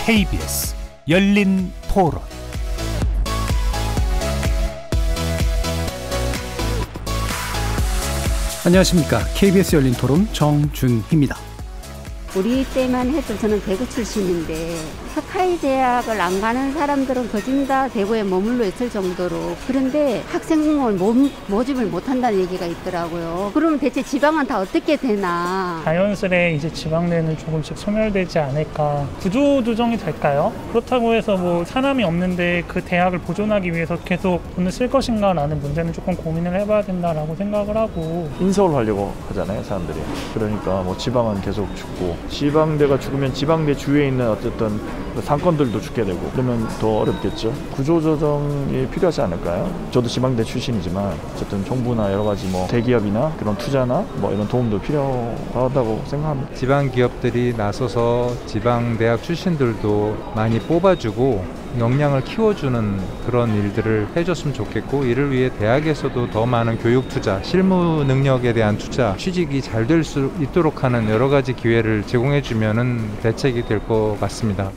KBS 열린 토론. 안녕하십니까. KBS 열린 토론 정준희입니다. 우리 때만 해도 저는 대구 출신인데 스카이 대학을 안 가는 사람들은 거진 다 대구에 머물러 있을 정도로, 그런데 학생을 모집을 못한다는 얘기가 있더라고요. 그러면 대체 지방은 다 어떻게 되나? 자연스레 이제 지방대는 조금씩 소멸되지 않을까. 구조 조정이 될까요? 그렇다고 해서 뭐 사람이 없는데 그 대학을 보존하기 위해서 계속 돈을 쓸 것인가라는 문제는 조금 고민을 해봐야 된다라고 생각을 하고. 인서울 하려고 하잖아요, 사람들이. 그러니까 뭐 지방은 계속 죽고, 지방대가 죽으면 지방대 주위에 있는 어쨌든 상권들도 죽게 되고, 그러면 더 어렵겠죠. 구조조정이 필요하지 않을까요? 저도 지방대 출신이지만 어쨌든 정부나 여러 가지 뭐 대기업이나 그런 투자나 뭐 이런 도움도 필요하다고 생각합니다. 지방 기업들이 나서서 지방대학 출신들도 많이 뽑아주고 역량을 키워주는 그런 일들을 해줬으면 좋겠고, 이를 위해 대학에서도 더 많은 교육 투자, 실무 능력에 대한 투자, 취직이 잘 될 수 있도록 하는 여러 가지 기회를 제공해주면은 대책이 될 것 같습니다.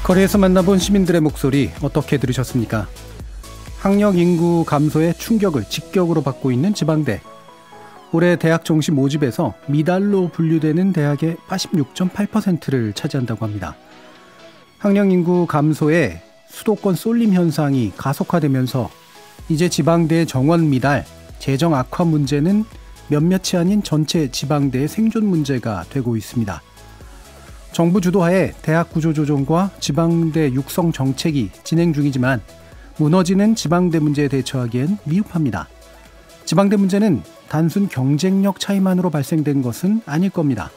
거리에서 만나본 시민들의 목소리 어떻게 들으셨습니까? 학력 인구 감소의 충격을 직격으로 받고 있는 지방대. 올해 대학 정시 모집에서 미달로 분류되는 대학의 86.8%를 차지한다고 합니다. 학령 인구 감소에 수도권 쏠림 현상이 가속화되면서 이제 지방대의 정원 미달, 재정 악화 문제는 몇몇이 아닌 전체 지방대의 생존 문제가 되고 있습니다. 정부 주도하에 대학 구조 조정과 지방대 육성 정책이 진행 중이지만 무너지는 지방대 문제에 대처하기엔 미흡합니다. 지방대 문제는 단순 경쟁력 차이만으로 발생된 것은 아닐 겁니다.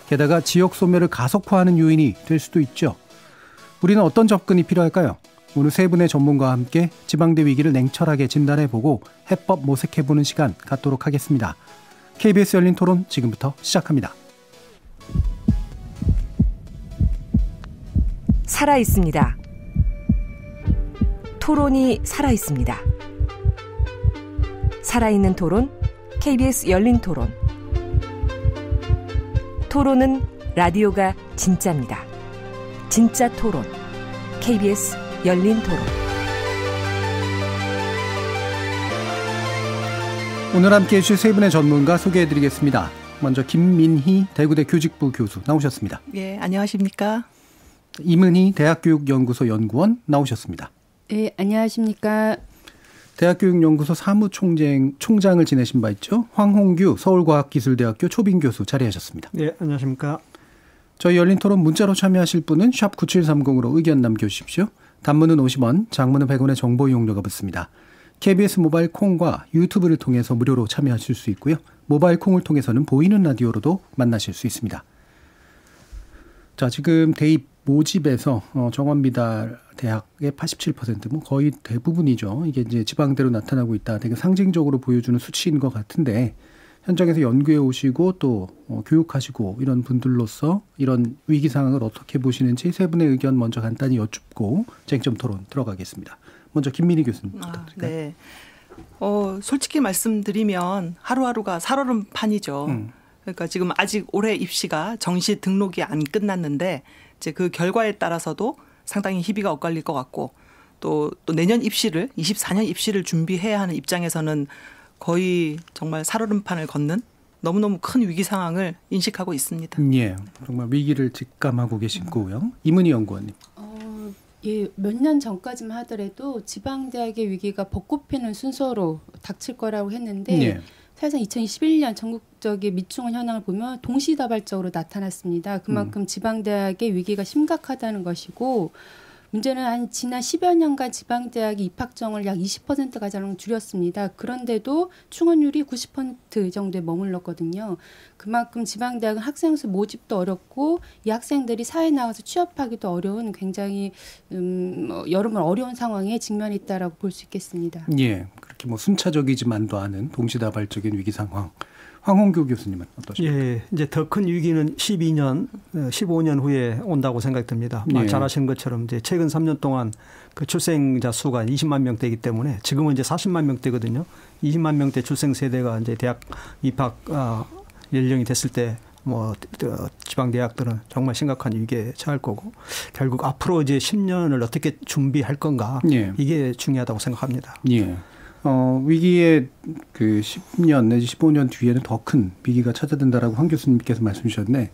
게다가 지역 소멸을 가속화하는 요인이 될 수도 있죠. 우리는 어떤 접근이 필요할까요? 오늘 세 분의 전문가와 함께 지방대 위기를 냉철하게 진단해보고 해법 모색해보는 시간 갖도록 하겠습니다. KBS 열린 토론 지금부터 시작합니다. 살아있습니다. 토론이 살아있습니다. 살아있는 토론, KBS 열린 토론. 토론은 라디오가 진짜입니다. 진짜 토론, KBS 열린 토론. 오늘 함께해 주실 세 분의 전문가 소개해드리겠습니다. 먼저 김민희 대구대 교직부 교수 나오셨습니다. 예, 안녕하십니까. 임은희 대학교육연구소 연구원 나오셨습니다. 네, 안녕하십니까. 대학교육연구소 사무총장을 지내신 바 있죠. 황홍규 서울과학기술대학교 초빙교수 자리하셨습니다. 네, 안녕하십니까. 저희 열린토론 문자로 참여하실 분은 샵 9730으로 의견 남겨주십시오. 단문은 50원, 장문은 100원의 정보 이용료가 붙습니다. KBS 모바일 콩과 유튜브를 통해서 무료로 참여하실 수 있고요. 모바일 콩을 통해서는 보이는 라디오로도 만나실 수 있습니다. 자, 지금 대입 모집에서 정원 미달 대학의 87%, 뭐 거의 대부분이죠. 이게 이제 지방대로 나타나고 있다. 되게 상징적으로 보여주는 수치인 것 같은데, 현장에서 연구해 오시고 또 교육하시고 이런 분들로서 이런 위기 상황을 어떻게 보시는지 세 분의 의견 먼저 간단히 여쭙고 쟁점 토론 들어가겠습니다. 먼저 김민희 교수님 부탁드릴까요? 네. 솔직히 말씀드리면 하루하루가 살얼음판이죠. 그러니까 지금 아직 올해 입시가 정시 등록이 안 끝났는데 이제 그 결과에 따라서도 상당히 희비가 엇갈릴 것 같고, 또 내년 입시를 24년 입시를 준비해야 하는 입장에서는 거의 정말 살얼음판을 걷는 너무너무 큰 위기 상황을 인식하고 있습니다. 예, 정말 위기를 직감하고 계신 거고요. 임은희 연구원님. 예, 몇 년 전까지만 하더라도 지방대학의 위기가 벚꽃 피는 순서로 닥칠 거라고 했는데 예. 사실상 2021년 전국적인 미충원 현황을 보면 동시다발적으로 나타났습니다. 그만큼 지방대학의 위기가 심각하다는 것이고, 문제는 지난 10여 년간 지방대학이 입학정을 약 20% 가량 줄였습니다. 그런데도 충원율이 90% 정도에 머물렀거든요. 그만큼 지방대학은 학생 수 모집도 어렵고 이 학생들이 사회에 나가서 취업하기도 어려운 굉장히 여러모로 어려운 상황에 직면해 있다라고 볼 수 있겠습니다. 예, 그렇게 뭐 순차적이지만도 않은 동시다발적인 위기 상황. 황홍규 교수님은 어떠십니까? 예, 이제 더 큰 위기는 12년, 15년 후에 온다고 생각됩니다. 예. 잘 아시는 것처럼 이제 최근 3년 동안 그 출생자 수가 20만 명대이기 때문에 지금은 이제 40만 명대거든요. 20만 명대 출생 세대가 이제 대학 입학 연령이 됐을 때 뭐 지방 대학들은 정말 심각한 위기에 처할 거고 결국 앞으로 이제 10년을 어떻게 준비할 건가 예. 이게 중요하다고 생각합니다. 예. 위기의 그 10년 내지 15년 뒤에는 더 큰 위기가 찾아든다라고 황 교수님께서 말씀 주셨네.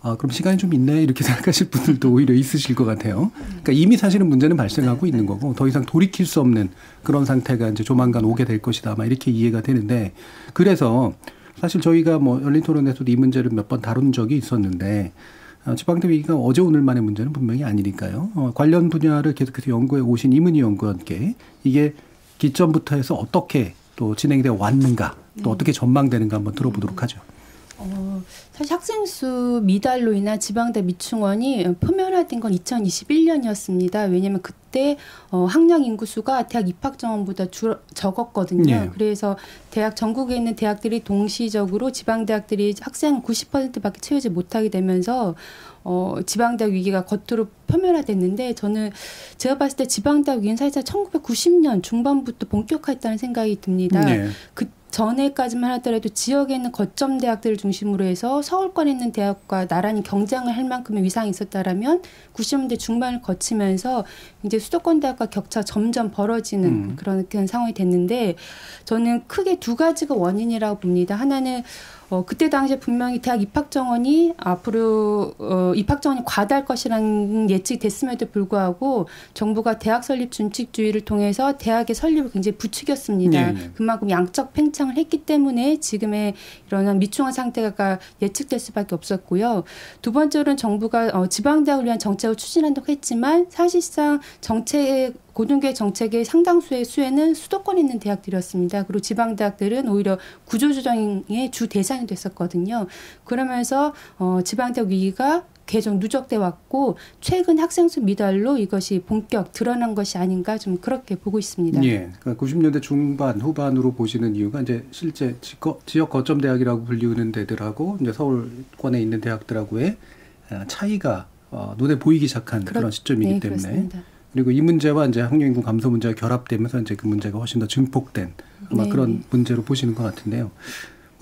그럼 시간이 좀 있네 이렇게 생각하실 분들도 오히려 있으실 것 같아요. 그러니까 이미 사실은 문제는 발생하고 있는 거고 더 이상 돌이킬 수 없는 그런 상태가 이제 조만간 오게 될 것이다. 아마 이렇게 이해가 되는데 그래서 사실 저희가 뭐 열린 토론에서도 이 문제를 몇 번 다룬 적이 있었는데 지방대 위기가 어제 오늘만의 문제는 분명히 아니니까요. 관련 분야를 계속해서 연구해 오신 이문희 연구원께 이게 기점부터 해서 어떻게 또 진행되어 왔는가 또 어떻게 전망되는가 한번 들어보도록 하죠. 사실 학생 수 미달로 인한 지방대 미충원이 표면화된 건 2021년이었습니다. 왜냐하면 그때 학령 인구수가 대학 입학 정원보다 적었거든요. 네. 그래서 대학 전국에 있는 대학들이 동시적으로 지방대학들이 학생 90%밖에 채우지 못하게 되면서 지방대학 위기가 겉으로 표면화됐는데 저는 제가 봤을 때 지방대학 위기는 사실 1990년 중반부터 본격화했다는 생각이 듭니다. 네. 그 전에까지만 하더라도 지역에 있는 거점 대학들을 중심으로 해서 서울권에 있는 대학과 나란히 경쟁을 할 만큼의 위상이 있었다라면 90년대 중반을 거치면서 이제 수도권 대학과 격차가 점점 벌어지는 그런 상황이 됐는데 저는 크게 두 가지가 원인이라고 봅니다. 하나는 그때 당시에 분명히 대학 입학 정원이 앞으로 입학 정원이 과다할 것이라는 예측이 됐음에도 불구하고 정부가 대학 설립 준칙주의를 통해서 대학의 설립을 굉장히 부추겼습니다. 네. 그만큼 양적 팽창을 했기 때문에 지금의 이런 미충원 상태가 예측될 수밖에 없었고요. 두 번째로는 정부가 지방대학을 위한 정책을 추진한다고 했지만 사실상 고등교육 정책의 상당수의 수혜는 수도권에 있는 대학들이었습니다. 그리고 지방대학들은 오히려 구조조정의 주 대상이 됐었거든요. 그러면서 지방대학 위기가 계속 누적돼 왔고 최근 학생수 미달로 이것이 본격 드러난 것이 아닌가 좀 그렇게 보고 있습니다. 예, 그러니까 90년대 중반 후반으로 보시는 이유가 이제 실제 지역 거점 대학이라고 불리우는 데들하고 이제 서울권에 있는 대학들하고의 차이가 눈에 보이기 시작한 그런 시점이기 때문에. 그렇습니다. 그리고 이 문제와 이제 학령 인구 감소 문제가 결합되면서 이제 그 문제가 훨씬 더 증폭된 아마 그런 문제로 보시는 것 같은데요.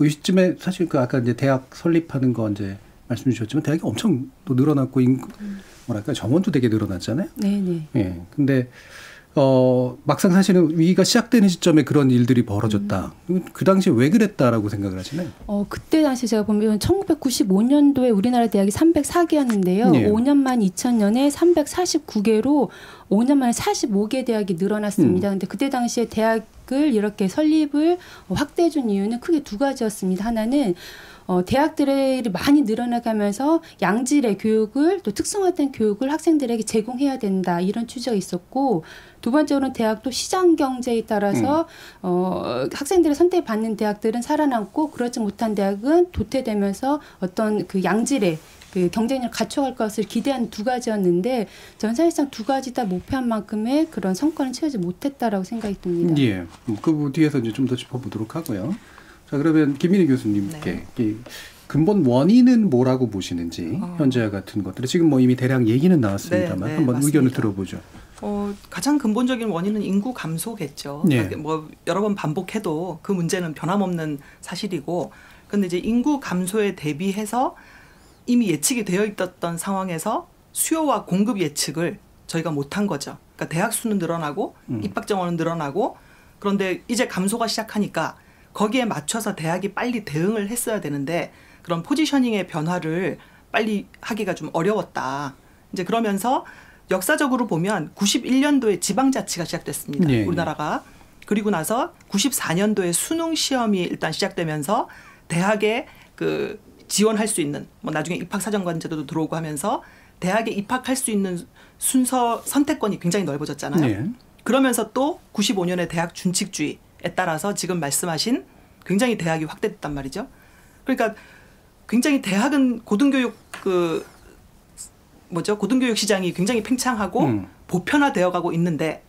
이 시점에 사실 그 아까 이제 대학 설립하는 거 이제 말씀 주셨지만 대학이 엄청 또 늘어났고 뭐랄까 정원도 되게 늘어났잖아요. 네네. 예. 근데 막상 사실은 위기가 시작되는 시점에 그런 일들이 벌어졌다. 그 당시에 왜 그랬다라고 생각을 하시나요? 그때 당시 제가 보면 1995년도에 우리나라 대학이 304개였는데요. 네. 5년 만 2000년에 349개로 5년 만에 45개 대학이 늘어났습니다. 근데 그때 당시에 대학을 이렇게 설립을 확대해 준 이유는 크게 두 가지였습니다. 하나는 대학들이 많이 늘어나가면서 양질의 교육을 또 특성화된 교육을 학생들에게 제공해야 된다 이런 취지가 있었고 두 번째로는 대학도 시장 경제에 따라서 학생들의 선택을 받는 대학들은 살아남고 그렇지 못한 대학은 도태되면서 어떤 그 양질의 그 경쟁력을 갖춰갈 것을 기대한 두 가지였는데 저는 사실상 두 가지 다 목표한 만큼의 그런 성과는 채우지 못했다라고 생각이 듭니다. 예, 그 뒤에서 이제 좀 더 짚어보도록 하고요. 자, 그러면 김민희 교수님께 근본 원인은 뭐라고 보시는지 현재와 같은 것들 지금 뭐 이미 대략 얘기는 나왔습니다만 한번 맞습니다. 의견을 들어보죠. 가장 근본적인 원인은 인구 감소겠죠. 네. 그러니까 뭐 여러 번 반복해도 그 문제는 변함없는 사실이고 그런데 이제 인구 감소에 대비해서 이미 예측이 되어 있었던 상황에서 수요와 공급 예측을 저희가 못한 거죠. 그러니까 대학 수는 늘어나고 입학 정원은 늘어나고 그런데 이제 감소가 시작하니까 거기에 맞춰서 대학이 빨리 대응을 했어야 되는데 그런 포지셔닝의 변화를 빨리 하기가 좀 어려웠다. 이제 그러면서 역사적으로 보면 91년도에 지방자치가 시작됐습니다. 네. 우리나라가. 그리고 나서 94년도에 수능 시험이 일단 시작되면서 대학에 그 지원할 수 있는 뭐 나중에 입학사정관 제도도 들어오고 하면서 대학에 입학할 수 있는 순서 선택권이 굉장히 넓어졌잖아요. 네. 그러면서 또 95년에 대학 준칙주의에 따라서 지금 말씀하신 굉장히 대학이 확대됐단 말이죠. 그러니까 굉장히 대학은 고등교육 고등교육 시장이 굉장히 팽창하고 보편화되어 가고 있는데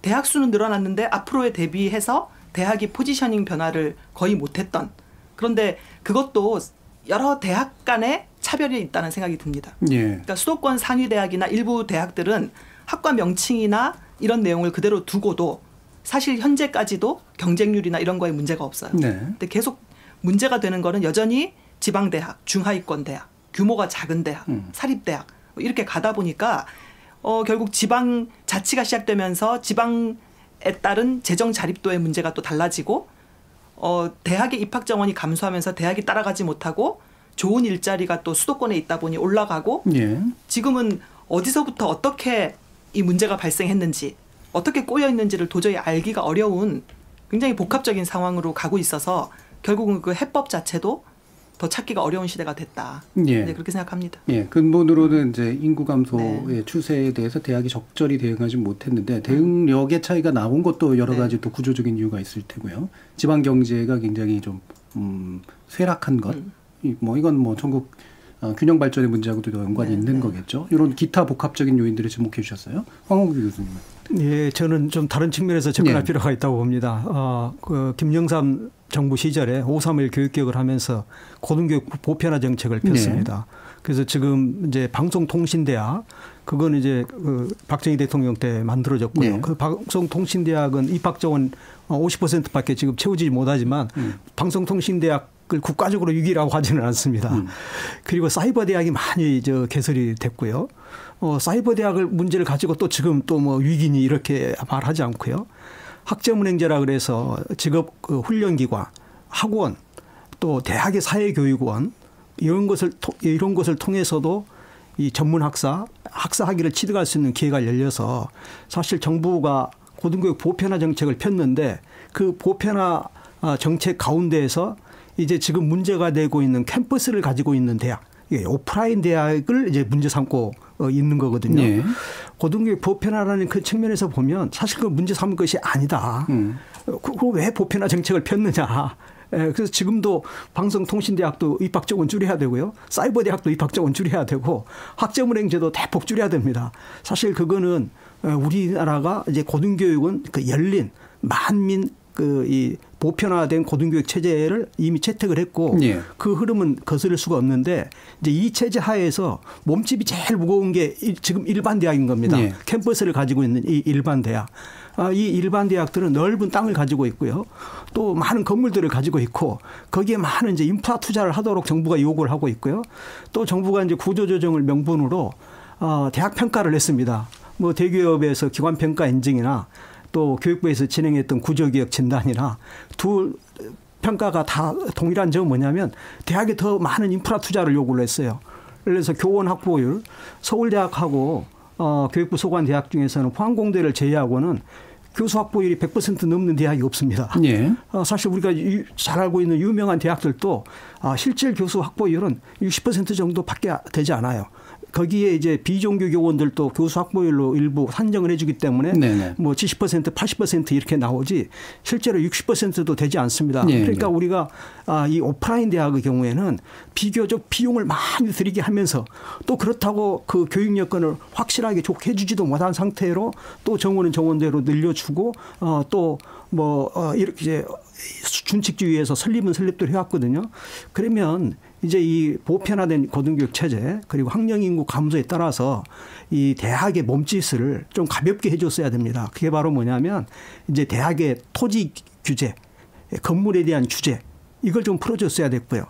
대학 수는 늘어났는데 앞으로에 대비해서 대학이 포지셔닝 변화를 거의 못했던 그런데 그것도 여러 대학 간의 차별이 있다는 생각이 듭니다. 예. 그러니까 수도권 상위대학이나 일부 대학들은 학과 명칭이나 이런 내용을 그대로 두고도 사실 현재까지도 경쟁률이나 이런 거에 문제가 없어요. 네. 근데 계속 문제가 되는 거는 여전히 지방대학, 중하위권 대학, 규모가 작은 대학, 사립대학 이렇게 가다 보니까 결국 지방 자치가 시작되면서 지방에 따른 재정 자립도의 문제가 또 달라지고 대학의 입학 정원이 감소하면서 대학이 따라가지 못하고 좋은 일자리가 또 수도권에 있다 보니 올라가고 예. 지금은 어디서부터 어떻게 이 문제가 발생했는지 어떻게 꼬여 있는지를 도저히 알기가 어려운 굉장히 복합적인 상황으로 가고 있어서 결국은 그 해법 자체도 더 찾기가 어려운 시대가 됐다. 예. 네, 그렇게 생각합니다. 예, 근본으로는 이제 인구 감소의 네. 추세에 대해서 대학이 적절히 대응하지 못했는데 대응력의 차이가 나온 것도 여러 가지 또 구조적인 이유가 있을 테고요. 지방 경제가 굉장히 좀 쇠락한 것, 뭐 이건 뭐 전국 균형 발전의 문제하고도 연관이 있는 거겠죠. 이런 기타 복합적인 요인들을 지목해 주셨어요. 황홍규 교수님은. 예, 저는 좀 다른 측면에서 접근할 필요가 있다고 봅니다. 김영삼 정부 시절에 5.3일 교육개혁을 하면서 고등교육 보편화 정책을 폈습니다. 그래서 지금 이제 방송통신대학 그건 이제 박정희 대통령 때 만들어졌고요. 그 방송통신대학은 입학 정원 50%밖에 지금 채우지 못하지만 방송통신대학을 국가적으로 위기라고 하지는 않습니다. 그리고 사이버 대학이 많이 개설이 됐고요. 사이버 대학을 문제를 가지고 또 지금 또 뭐 위기니 이렇게 말하지 않고요. 학점은행제라 그래서 직업 훈련기관, 학원, 또 대학의 사회교육원 이런 것을 통해서도 이 전문 학사 학위를 취득할 수 있는 기회가 열려서 사실 정부가 고등교육 보편화 정책을 폈는데 그 보편화 정책 가운데에서 이제 지금 문제가 되고 있는 캠퍼스를 가지고 있는 대학, 오프라인 대학을 이제 문제 삼고 있는 거거든요. 네. 고등교육 보편화라는 그 측면에서 보면 사실 그 문제 삼은 것이 아니다. 그거 왜 보편화 정책을 폈느냐. 그래서 지금도 방송통신대학도 입학 정원 줄여야 되고요. 사이버 대학도 입학 정원 줄여야 되고 학점은행제도 대폭 줄여야 됩니다. 사실 그거는 우리나라가 이제 고등교육은 그 열린 만민 이 보편화된 고등교육 체제를 이미 채택을 했고 그 흐름은 거스를 수가 없는데 이제 이 체제 하에서 몸집이 제일 무거운 게 지금 일반 대학인 겁니다. 캠퍼스를 가지고 있는 이 일반 대학. 이 일반 대학들은 넓은 땅을 가지고 있고요. 또 많은 건물들을 가지고 있고 거기에 많은 이제 인프라 투자를 하도록 정부가 요구를 하고 있고요. 또 정부가 이제 구조조정을 명분으로 대학 평가를 했습니다. 뭐 대기업에서 기관 평가 인증이나 또 교육부에서 진행했던 구조개혁 진단이나 두 평가가 다 동일한 점은 뭐냐면 대학에 더 많은 인프라 투자를 요구를 했어요. 그래서 교원 확보율 서울대학하고 교육부 소관 대학 중에서는 포항공대를 제외하고는 교수 확보율이 100% 넘는 대학이 없습니다. 사실 우리가 잘 알고 있는 유명한 대학들도 실질 교수 확보율은 60% 정도밖에 되지 않아요. 거기에 이제 비종교 교원들도 교수 확보율로 일부 산정을 해주기 때문에 뭐 70%, 80% 이렇게 나오지 실제로 60%도 되지 않습니다. 그러니까 우리가 이 오프라인 대학의 경우에는 비교적 비용을 많이 들이게 하면서 또 그렇다고 그 교육 여건을 확실하게 좋게 해주지도 못한 상태로 또 정원은 정원대로 늘려주고 또 뭐 이렇게 준칙주의에서 설립은 설립대로 해왔거든요. 그러면 이제 이 보편화된 고등교육 체제 그리고 학령 인구 감소에 따라서 이 대학의 몸짓을 좀 가볍게 해줬어야 됩니다. 그게 바로 뭐냐면 이제 대학의 토지 규제, 건물에 대한 규제 이걸 좀 풀어줬어야 됐고요.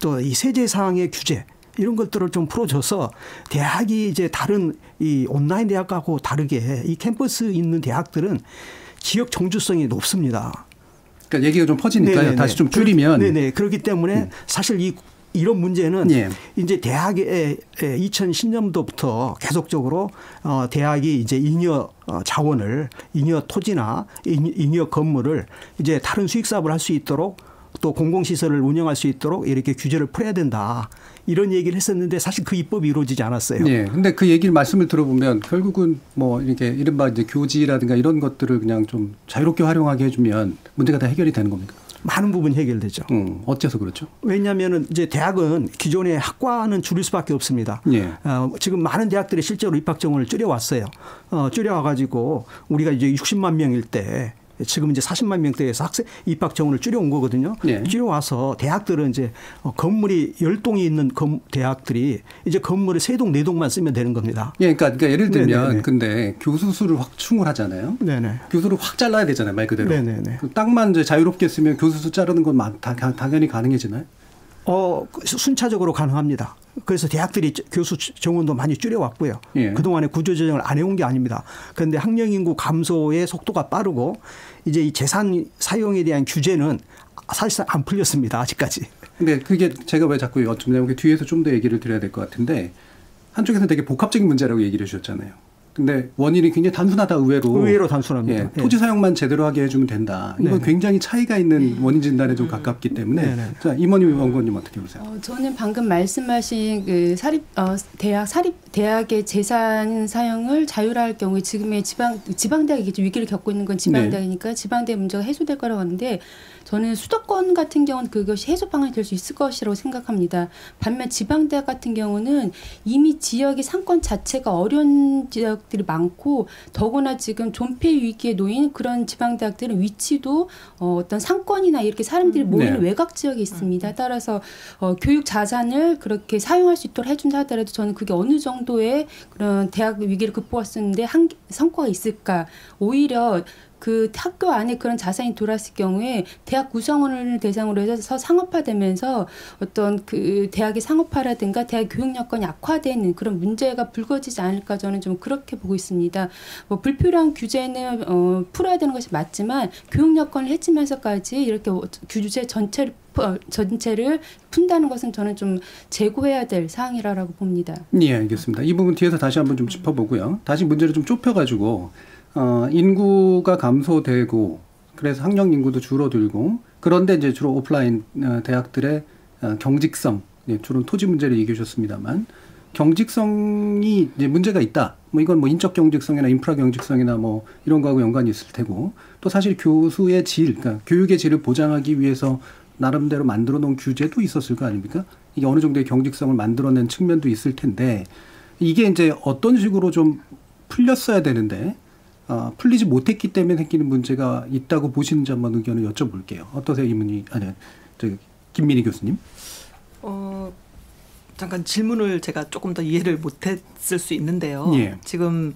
또 이 세제사항의 규제 이런 것들을 좀 풀어줘서 대학이 이제 다른 이 온라인 대학하고 다르게 이 캠퍼스 있는 대학들은 지역 정주성이 높습니다. 그러니까 얘기가 좀 퍼지니까요. 다시 좀 줄이면. 네네. 그렇기 때문에 사실 이런 문제는 이제 대학에 2010년도부터 계속적으로 대학이 이제 잉여 자원을 잉여 토지나 잉여 건물을 이제 다른 수익 사업을 할 수 있도록 또 공공시설을 운영할 수 있도록 이렇게 규제를 풀어야 된다. 이런 얘기를 했었는데 사실 그 입법이 이루어지지 않았어요. 네. 근데 그 얘기를 말씀을 들어보면 결국은 뭐 이렇게 이른바 이제 교지라든가 이런 것들을 그냥 좀 자유롭게 활용하게 해주면 문제가 다 해결이 되는 겁니까? 많은 부분이 해결되죠. 어째서 그렇죠? 왜냐하면 이제 대학은 기존의 학과는 줄일 수밖에 없습니다. 지금 많은 대학들이 실제로 입학 정원을 줄여왔어요. 줄여와가지고 우리가 이제 60만 명일 때 지금 이제 40만 명대에서 학생 입학 정원을 줄여온 거거든요. 줄여와서 대학들은 이제 건물이 10동이 있는 대학들이 이제 건물을 3동, 4동만 쓰면 되는 겁니다. 그러니까 예를 들면 근데 교수 수를 확충을 하잖아요. 교수를 확 잘라야 되잖아요. 말 그대로. 그 땅만 이제 자유롭게 쓰면 교수 수 자르는 건 당연히 가능해지나요? 순차적으로 가능합니다. 그래서 대학들이 교수 정원도 많이 줄여왔고요. 예. 그동안에 구조조정을 안 해온 게 아닙니다. 그런데 학령 인구 감소의 속도가 빠르고 이제 이 재산 사용에 대한 규제는 사실상 안 풀렸습니다. 아직까지. 근데 그게 제가 왜 자꾸 여쭙냐면 뒤에서 좀 더 얘기를 드려야 될 것 같은데 한쪽에서는 되게 복합적인 문제라고 얘기를 해주셨잖아요. 근데 원인이 굉장히 단순하다 의외로 단순합니다. 예, 토지 사용만 제대로 하게 해주면 된다. 이건 네네. 굉장히 차이가 있는 원인 진단에 좀 가깝기 때문에 네네. 자 임원님 원고님 어떻게 보세요? 저는 방금 말씀하신 그 대학의 재산 사용을 자율화할 경우에 지금의 지방대학이 위기를 겪고 있는 건 지방대학이니까 지방대학 문제가 해소될 거라고 하는데 저는 수도권 같은 경우는 그것이 해소 방안이 될 수 있을 것이라고 생각합니다. 반면 지방대학 같은 경우는 이미 지역의 상권 자체가 어려운 지역들이 많고 더구나 지금 존폐 위기에 놓인 그런 지방대학들은 위치도 어떤 상권이나 이렇게 사람들이 모이는 외곽 지역에 있습니다. 따라서 교육 자산을 그렇게 사용할 수 있도록 해준다 하더라도 저는 그게 어느 정도의 그런 대학 위기를 극복할 수 있는데 성과가 있을까. 오히려 그 학교 안에 그런 자산이 들어왔을 경우에 대학 구성원을 대상으로 해서 상업화되면서 어떤 그 대학의 상업화라든가 대학 교육 여건이 악화되는 그런 문제가 불거지지 않을까 저는 좀 그렇게 보고 있습니다. 뭐 불필요한 규제는 풀어야 되는 것이 맞지만 교육 여건을 해치면서까지 이렇게 규제 전체를 푼다는 것은 저는 좀 재고해야 될 사항이라고 봅니다. 예, 알겠습니다. 이 부분 뒤에서 다시 한번 좀 짚어보고요. 다시 문제를 좀 좁혀가지고 인구가 감소되고 그래서 학령 인구도 줄어들고 그런데 이제 주로 오프라인 대학들의 경직성, 주로 토지 문제를 얘기해 주셨습니다만 경직성이 이제 문제가 있다. 뭐 이건 뭐 인적 경직성이나 인프라 경직성이나 뭐 이런 거하고 연관이 있을 테고 또 사실 교수의 질, 그러니까 교육의 질을 보장하기 위해서 나름대로 만들어 놓은 규제도 있었을 거 아닙니까? 이게 어느 정도의 경직성을 만들어낸 측면도 있을 텐데 이게 이제 어떤 식으로 좀 풀렸어야 되는데 풀리지 못했기 때문에 생기는 문제가 있다고 보시는지 한번 의견을 여쭤볼게요. 어떠세요, 김민희 교수님? 잠깐 질문을 제가 조금 더 이해를 못했을 수 있는데요. 예. 지금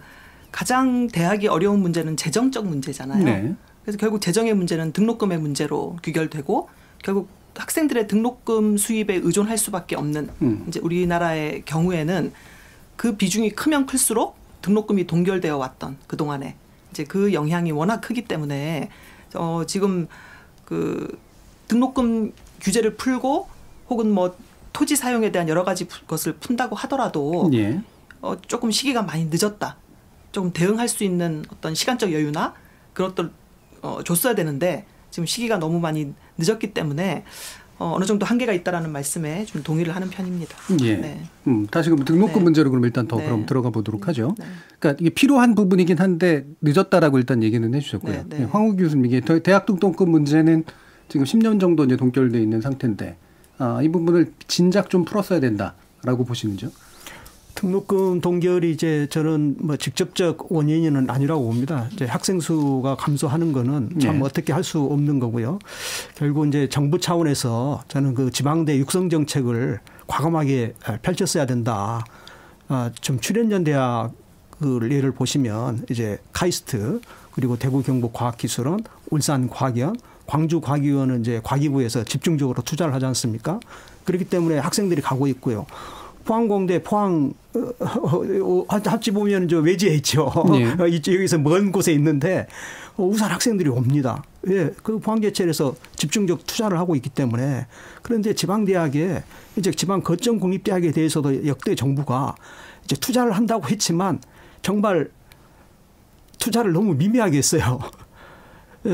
가장 대학이 어려운 문제는 재정적 문제잖아요. 네. 그래서 결국 재정의 문제는 등록금의 문제로 귀결되고 결국 학생들의 등록금 수입에 의존할 수밖에 없는 이제 우리나라의 경우에는 그 비중이 크면 클수록 등록금이 동결되어 왔던 그동안에 이제 그 영향이 워낙 크기 때문에 지금 그 등록금 규제를 풀고 혹은 뭐 토지 사용에 대한 여러 가지 것을 푼다고 하더라도 예. 조금 시기가 많이 늦었다. 조금 대응할 수 있는 어떤 시간적 여유나 그런 것들 줬어야 되는데 지금 시기가 너무 많이 늦었기 때문에 어느 정도 한계가 있다라는 말씀에 좀 동의를 하는 편입니다. 예. 네. 다시 그럼 등록금 네. 문제로 그럼 일단 더 네. 그럼 들어가 보도록 하죠. 네. 그러니까 이게 필요한 부분이긴 한데 늦었다라고 일단 얘기는 해주셨고요. 네. 네. 황우 교수님 이게 대학 등록금 문제는 지금 10년 정도 이제 동결돼 있는 상태인데 이 부분을 진작 좀 풀었어야 된다라고 보시는지요? 등록금 동결이 이제 저는 뭐 직접적 원인은 아니라고 봅니다. 이제 학생 수가 감소하는 거는 참 어떻게 할 수 없는 거고요. 결국 이제 정부 차원에서 저는 그 지방대 육성 정책을 과감하게 펼쳤어야 된다. 좀 출연전 대학 그 예를 보시면 이제 카이스트 그리고 대구 경북 과학기술원, 울산 과기원, 광주 과기원은 이제 과기부에서 집중적으로 투자를 하지 않습니까? 그렇기 때문에 학생들이 가고 있고요. 포항공대 포항 합치 보면 저 외지에 있죠. 네. 여기서 먼 곳에 있는데 우선 학생들이 옵니다. 예, 그 포항제철에서 집중적 투자를 하고 있기 때문에 그런데 지방대학에 이제 지방 거점 공립대학에 대해서도 역대 정부가 이제 투자를 한다고 했지만 정말 투자를 너무 미미하게 했어요.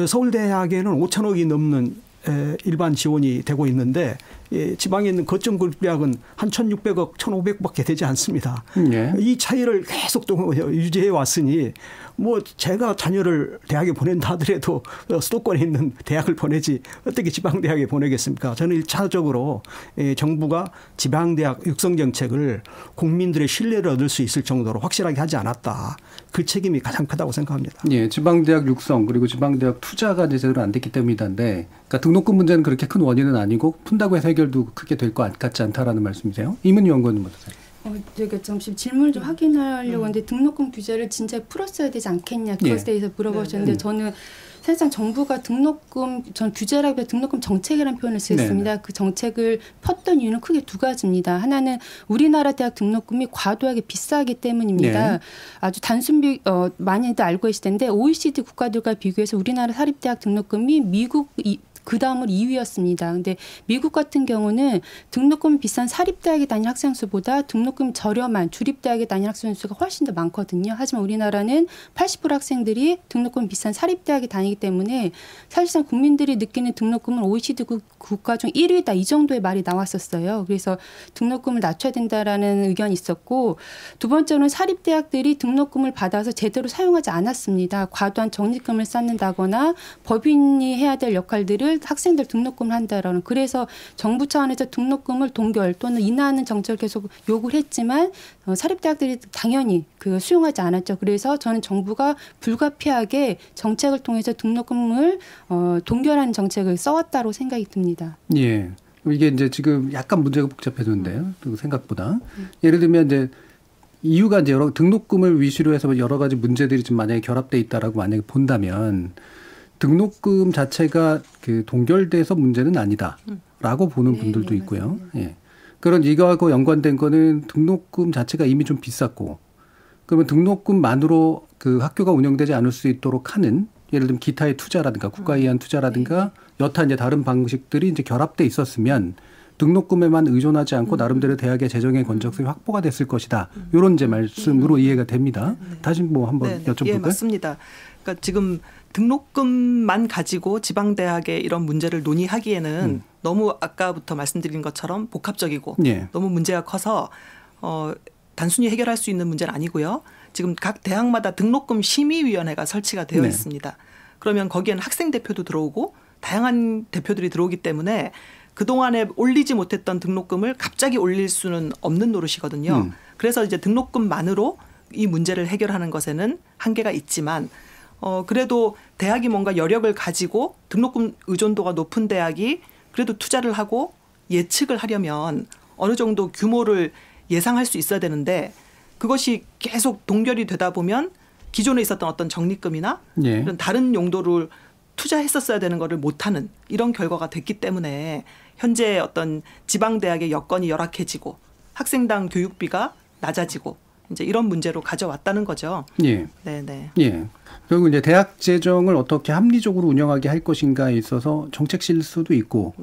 서울대학에는 5천억이 넘는 일반 지원이 되고 있는데 지방에 있는 거점 공립대학은 한 1,600억, 1,500억밖에 되지 않습니다. 예. 이 차이를 계속 또 유지해 왔으니 뭐 제가 자녀를 대학에 보낸다 하더라도 수도권에 있는 대학을 보내지 어떻게 지방대학에 보내겠습니까? 저는 1차적으로 정부가 지방대학 육성 정책을 국민들의 신뢰를 얻을 수 있을 정도로 확실하게 하지 않았다. 그 책임이 가장 크다고 생각합니다. 예, 지방대학 육성 그리고 지방대학 투자가 제대로 안 됐기 때문인데 그러니까 등록금 문제는 그렇게 큰 원인은 아니고 푼다고 해서 해결도 크게 될 것 같지 않다라는 말씀이세요? 이문희 연구원님 어떠세요? 제가 잠시 질문을 좀 확인하려고 하는데 등록금 규제를 진짜 풀었어야 되지 않겠냐 그것에 대해서 물어보셨는데 저는 사실상 정부가 등록금, 전 규제라기보다 등록금 정책이라는 표현을 쓰겠습니다. 네. 그 정책을 폈던 이유는 크게 두 가지입니다. 하나는 우리나라 대학 등록금이 과도하게 비싸기 때문입니다. 네. 아주 단순 많이들 알고 계실 텐데 OECD 국가들과 비교해서 우리나라 사립대학 등록금이 미국 그 다음으로 2위였습니다. 근데 미국 같은 경우는 등록금 비싼 사립대학에 다니는 학생 수보다 등록금 저렴한 주립대학에 다니는 학생 수가 훨씬 더 많거든요. 하지만 우리나라는 80% 학생들이 등록금 비싼 사립대학에 다니기 때문에 사실상 국민들이 느끼는 등록금은 OECD 국가 중 1위다. 이 정도의 말이 나왔었어요. 그래서 등록금을 낮춰야 된다라는 의견이 있었고 두 번째로는 사립대학들이 등록금을 받아서 제대로 사용하지 않았습니다. 과도한 적립금을 쌓는다거나 법인이 해야 될 역할들을 학생들 등록금을 한다라는 그래서 정부 차원에서 등록금을 동결 또는 인하하는 정책을 계속 요구를 했지만 사립대학들이 당연히 그 수용하지 않았죠. 그래서 저는 정부가 불가피하게 정책을 통해서 등록금을 동결하는 정책을 써왔다고 생각이 듭니다. 예. 이게 이제 지금 약간 문제가 복잡해졌는데요. 생각보다. 예를 들면 이제 이유가 이제 등록금을 위주로 해서 여러 가지 문제들이 좀 만약에 결합돼 있다라고 만약에 본다면 등록금 자체가 그 동결돼서 문제는 아니다라고 보는 분들도 있고요. 예. 그런 이거하고 연관된 거는 등록금 자체가 이미 좀 비쌌고 그러면 등록금만으로 그 학교가 운영되지 않을 수 있도록 하는 예를 들면 기타의 투자라든가 국가에 의한 투자라든가 여타 이제 다른 방식들이 이제 결합돼 있었으면 등록금에만 의존하지 않고 나름대로 대학의 재정의 건전성이 확보가 됐을 것이다. 이런 이제 말씀으로 이해가 됩니다. 다시 뭐 한번 여쭤볼까요? 예, 맞습니다. 그러니까 지금 등록금만 가지고 지방대학의 이런 문제를 논의하기에는 너무 아까부터 말씀드린 것처럼 복합적이고 너무 문제가 커서 단순히 해결할 수 있는 문제는 아니고요. 지금 각 대학마다 등록금 심의위원회가 설치가 되어 있습니다. 그러면 거기에는 학생 대표도 들어오고 다양한 대표들이 들어오기 때문에 그동안에 올리지 못했던 등록금을 갑자기 올릴 수는 없는 노릇이거든요. 그래서 이제 등록금만으로 이 문제를 해결하는 것에는 한계가 있지만 그래도 대학이 뭔가 여력을 가지고 등록금 의존도가 높은 대학이 그래도 투자를 하고 예측을 하려면 어느 정도 규모를 예상할 수 있어야 되는데 그것이 계속 동결이 되다 보면 기존에 있었던 어떤 적립금이나 이런 다른 용도를 투자했었어야 되는 거를 못하는 이런 결과가 됐기 때문에 현재 어떤 지방대학의 여건이 열악해지고 학생당 교육비가 낮아지고 이제 이런 문제로 가져왔다는 거죠. 예. 네네. 예. 그리고 이제 대학 재정을 어떻게 합리적으로 운영하게 할 것인가에 있어서 정책 실수도 있고,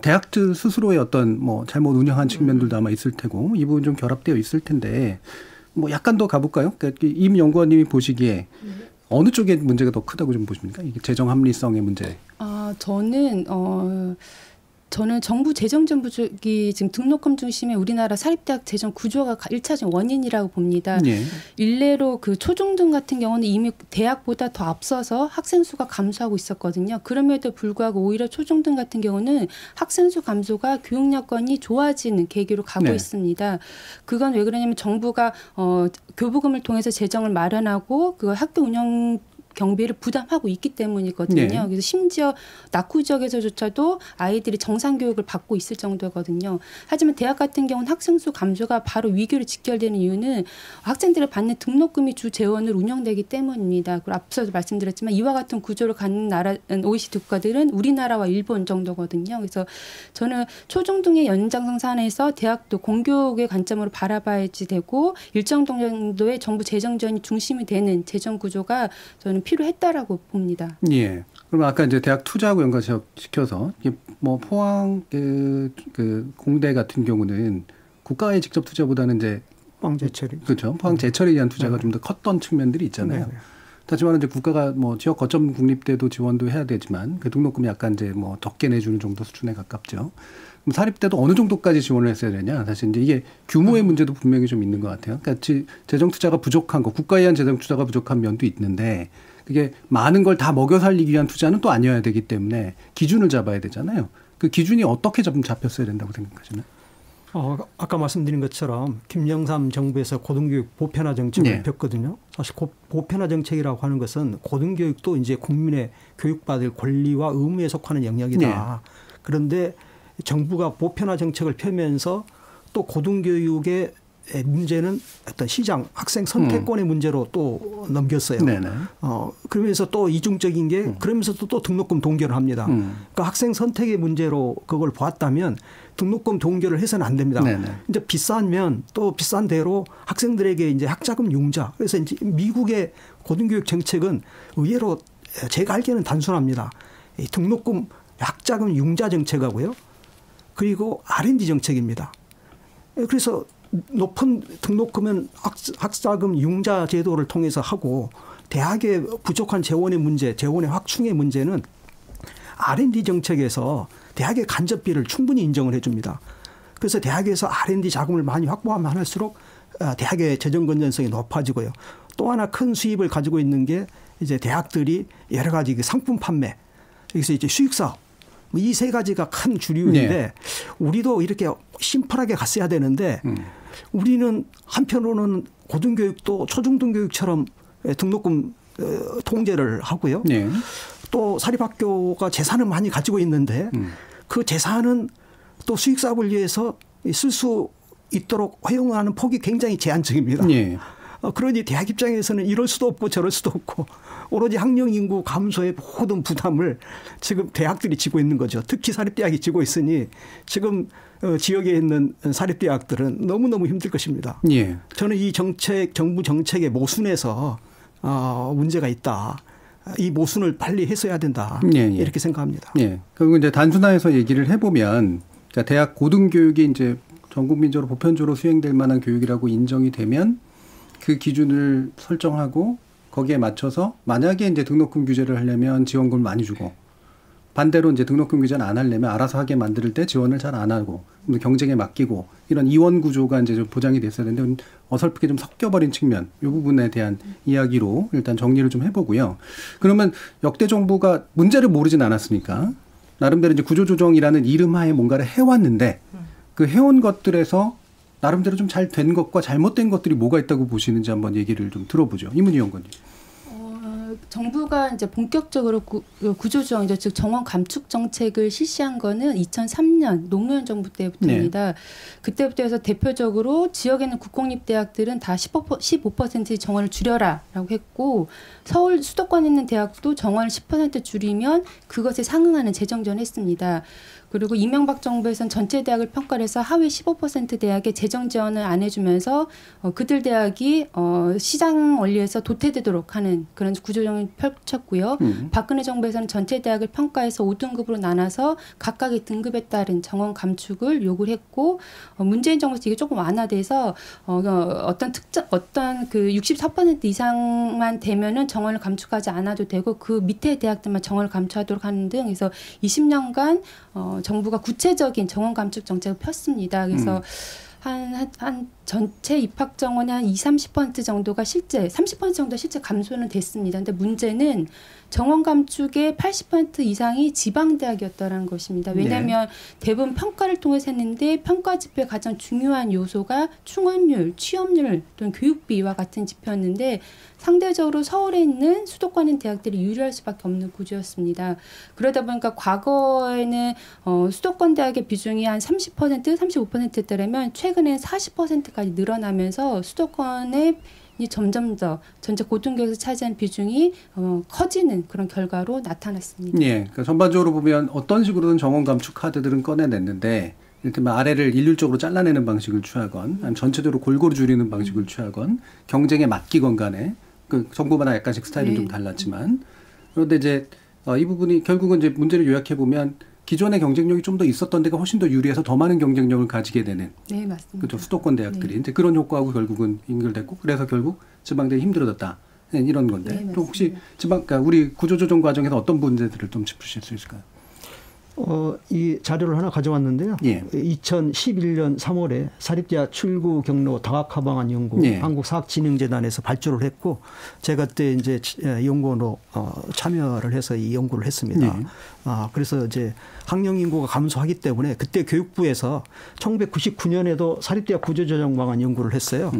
대학들 스스로의 어떤 뭐 잘못 운영한 측면들도 아마 있을 테고, 이 부분 좀 결합되어 있을 텐데, 뭐 약간 더 가볼까요? 그러니까 임 연구원님이 보시기에 어느 쪽에 문제가 더 크다고 좀 보십니까? 이게 재정 합리성의 문제. 저는 정부 재정 부족이 지금 등록금 중심의 우리나라 사립대학 재정 구조가 1차적인 원인이라고 봅니다. 일례로 그 초중등 같은 경우는 이미 대학보다 더 앞서서 학생 수가 감소하고 있었거든요. 그럼에도 불구하고 오히려 초중등 같은 경우는 학생 수 감소가 교육 여건이 좋아지는 계기로 가고 있습니다. 그건 왜 그러냐면 정부가 교부금을 통해서 재정을 마련하고 그 학교 운영 경비를 부담하고 있기 때문이거든요. 그래서 심지어 낙후 지역에서조차도 아이들이 정상 교육을 받고 있을 정도거든요. 하지만 대학 같은 경우는 학생 수 감소가 바로 위기로 직결되는 이유는 학생들이 받는 등록금이 주 재원으로 운영되기 때문입니다. 그리고 앞서도 말씀드렸지만 이와 같은 구조를 갖는 나라는 OECD 국가들은 우리나라와 일본 정도거든요. 그래서 저는 초중등의 연장성산에서 대학도 공교육의 관점으로 바라봐야지 되고 일정 정도의 정부 재정 지원이 중심이 되는 재정 구조가 저는 필요했다라고 봅니다. 예. 그럼 아까 이제 대학 투자하고 연관시켜서 뭐 포항 그 공대 같은 경우는 국가의 직접 투자보다는 이제 포항제철이 그렇죠. 포항제철에 의한 투자가 좀 더 컸던 측면들이 있잖아요. 하지만 이제 국가가 뭐 지역 거점 국립대도 지원도 해야 되지만 그 등록금이 약간 이제 뭐 적게 내주는 정도 수준에 가깝죠. 그럼 사립대도 어느 정도까지 지원을 했어야 되냐? 사실 이제 이게 규모의 문제도 분명히 좀 있는 것 같아요. 그러니까 재정 투자가 부족한 거, 국가에 의한 재정 투자가 부족한 면도 있는데 그게 많은 걸 다 먹여 살리기 위한 투자는 또 아니어야 되기 때문에 기준을 잡아야 되잖아요. 그 기준이 어떻게 좀 잡혔어야 된다고 생각하시나요? 아까 말씀드린 것처럼 김영삼 정부에서 고등교육 보편화 정책을 폈거든요. 사실 보편화 정책이라고 하는 것은 고등교육도 이제 국민의 교육받을 권리와 의무에 속하는 영역이다. 그런데 정부가 보편화 정책을 펴면서 또 고등교육의 문제는 어떤 시장 학생 선택권의 문제로 또 넘겼어요. 네네. 그러면서 또 이중적인 게 그러면서도 또 등록금 동결을 합니다. 그러니까 학생 선택의 문제로 그걸 보았다면 등록금 동결을 해서는 안 됩니다. 네네. 이제 비싸면 또 비싼 대로 학생들에게 이제 학자금 융자. 그래서 이제 미국의 고등교육 정책은 의외로 제가 알기에는 단순합니다. 이 등록금 학자금 융자 정책하고요. 그리고 R&D 정책입니다. 그래서 높은 등록금은 학자금 융자 제도를 통해서 하고 대학의 부족한 재원의 문제, 재원의 확충의 문제는 R&D 정책에서 대학의 간접비를 충분히 인정을 해 줍니다. 그래서 대학에서 R&D 자금을 많이 확보하면 할수록 대학의 재정 건전성이 높아지고요. 또 하나 큰 수입을 가지고 있는 게 이제 대학들이 여러 가지 상품 판매, 여기서 이제 수익 사업, 이 세 가지가 큰 주류인데 네. 우리도 이렇게 심플하게 갔어야 되는데 우리는 한편으로는 고등교육도 초중등교육처럼 등록금 통제를 하고요. 네. 또 사립학교가 재산을 많이 가지고 있는데 그 재산은 또 수익 사업을 위해서 쓸 수 있도록 허용하는 폭이 굉장히 제한적입니다. 네. 그러니 대학 입장에서는 이럴 수도 없고 저럴 수도 없고 오로지 학령 인구 감소의 모든 부담을 지금 대학들이 지고 있는 거죠. 특히 사립대학이 지고 있으니 지금 지역에 있는 사립대학들은 너무너무 힘들 것입니다. 예. 저는 이 정책, 정부 정책의 모순에서 문제가 있다. 이 모순을 빨리 해소해야 된다. 예, 예. 이렇게 생각합니다. 예. 그리고 이제 단순화해서 얘기를 해보면 그러니까 대학 고등교육이 이제 전 국민적으로 보편적으로 수행될 만한 교육이라고 인정이 되면 그 기준을 설정하고 거기에 맞춰서 만약에 이제 등록금 규제를 하려면 지원금을 많이 주고 반대로 이제 등록금 규제는 안 하려면 알아서 하게 만들 때 지원을 잘 안 하고 경쟁에 맡기고 이런 이원 구조가 이제 좀 보장이 됐어야 되는데 어설프게 좀 섞여버린 측면 이 부분에 대한 이야기로 일단 정리를 좀 해보고요. 그러면 역대 정부가 문제를 모르진 않았으니까 나름대로 이제 구조조정이라는 이름 하에 뭔가를 해왔는데 그 해온 것들에서 나름대로 좀 잘 된 것과 잘못된 것들이 뭐가 있다고 보시는지 한번 얘기를 좀 들어보죠. 이문희 연구원님. 정부가 이제 본격적으로 구조조정, 즉 정원 감축 정책을 실시한 거는 2003년 노무현 정부 때부터입니다. 네. 그때부터 해서 대표적으로 지역에 있는 국공립 대학들은 다 15% 정원을 줄여라라고 했고 서울 수도권에 있는 대학도 정원을 10% 줄이면 그것에 상응하는 재정 지원을 했습니다. 그리고 이명박 정부에서는 전체 대학을 평가를 해서 하위 15% 대학에 재정 지원을 안 해주면서 그들 대학이 시장 원리에서 도태되도록 하는 그런 구조조정을 펼쳤고요. 박근혜 정부에서는 전체 대학을 평가해서 5등급으로 나눠서 각각의 등급에 따른 정원 감축을 요구를 했고 문재인 정부에서 이게 조금 완화돼서 어떤 그 64% 이상만 되면은 정원을 감축하지 않아도 되고 그 밑에 대학들만 정원을 감축하도록 하는 등 해서 20년간 정부가 구체적인 정원 감축 정책을 폈습니다. 그래서 한 전체 입학 정원의 한 20-30% 정도가 실제 30% 정도 실제 감소는 됐습니다. 근데 문제는 정원 감축의 80% 이상이 지방대학이었다는 것입니다. 왜냐하면 네. 대부분 평가를 통해서 했는데 평가 지표의 가장 중요한 요소가 충원율, 취업률 또는 교육비와 같은 지표였는데 상대적으로 서울에 있는 수도권에 있는 대학들이 유리할 수밖에 없는 구조였습니다. 그러다 보니까 과거에는 수도권 대학의 비중이 한 30%, 35%였다면 최근엔 40%까지 늘어나면서 수도권의 점점 더 전체 고등교육에서 차지한 비중이 커지는 그런 결과로 나타났습니다. 예, 그러니까 전반적으로 보면 어떤 식으로든 정원 감축 카드들은 꺼내냈는데 이를테면 아래를 일률적으로 잘라내는 방식을 취하건 아니면 전체적으로 골고루 줄이는 방식을 취하건 경쟁에 맡기건 간에 그 정부마다 약간씩 스타일은 네. 좀 달랐지만 그런데 이제 이 부분이 결국은 이제 문제를 요약해 보면 기존의 경쟁력이 좀 더 있었던 데가 훨씬 더 유리해서 더 많은 경쟁력을 가지게 되는. 네, 맞습니다. 그렇죠. 수도권 대학들이. 네. 이제 그런 효과하고 결국은 연결됐고 그래서 결국 지방대학이 힘들어졌다. 네, 이런 건데. 네, 또 혹시 그러니까 우리 구조조정 과정에서 어떤 문제들을 좀 짚으실 수 있을까요? 이 자료를 하나 가져왔는데요. 예. 2011년 3월에 사립대학 출구 경로 다각화 방안 연구 예. 한국사학진흥재단에서 발주를 했고 제가 그때 이제 연구원으로 참여를 해서 이 연구를 했습니다. 예. 그래서 이제 학령 인구가 감소하기 때문에 그때 교육부에서 1999년에도 사립대학 구조조정 방안 연구를 했어요.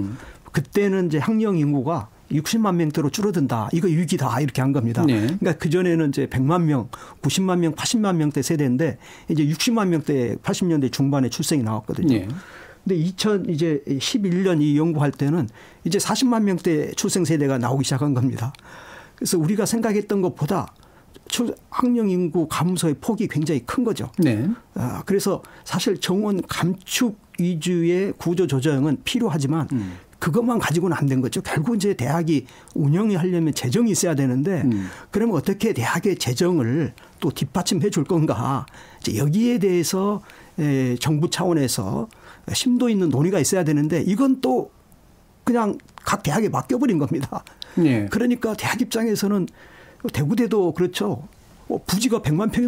그때는 이제 학령 인구가 60만 명대로 줄어든다. 이거 위기다. 이렇게 한 겁니다. 네. 그러니까 그전에는 이제 100만 명, 90만 명, 80만 명대 세대인데 이제 60만 명대 80년대 중반에 출생이 나왔거든요. 네. 근데 2011년 이 연구할 때는 이제 40만 명대 출생 세대가 나오기 시작한 겁니다. 그래서 우리가 생각했던 것보다 학령 인구 감소의 폭이 굉장히 큰 거죠. 네. 그래서 사실 정원 감축 위주의 구조 조정은 필요하지만 그것만 가지고는 안 된 거죠. 결국 이제 대학이 운영이 하려면 재정이 있어야 되는데 그러면 어떻게 대학의 재정을 또 뒷받침해 줄 건가. 이제 여기에 대해서 정부 차원에서 심도 있는 논의가 있어야 되는데 이건 또 그냥 각 대학에 맡겨버린 겁니다. 네. 그러니까 대학 입장에서는 대구대도 그렇죠. 부지가 100만 평이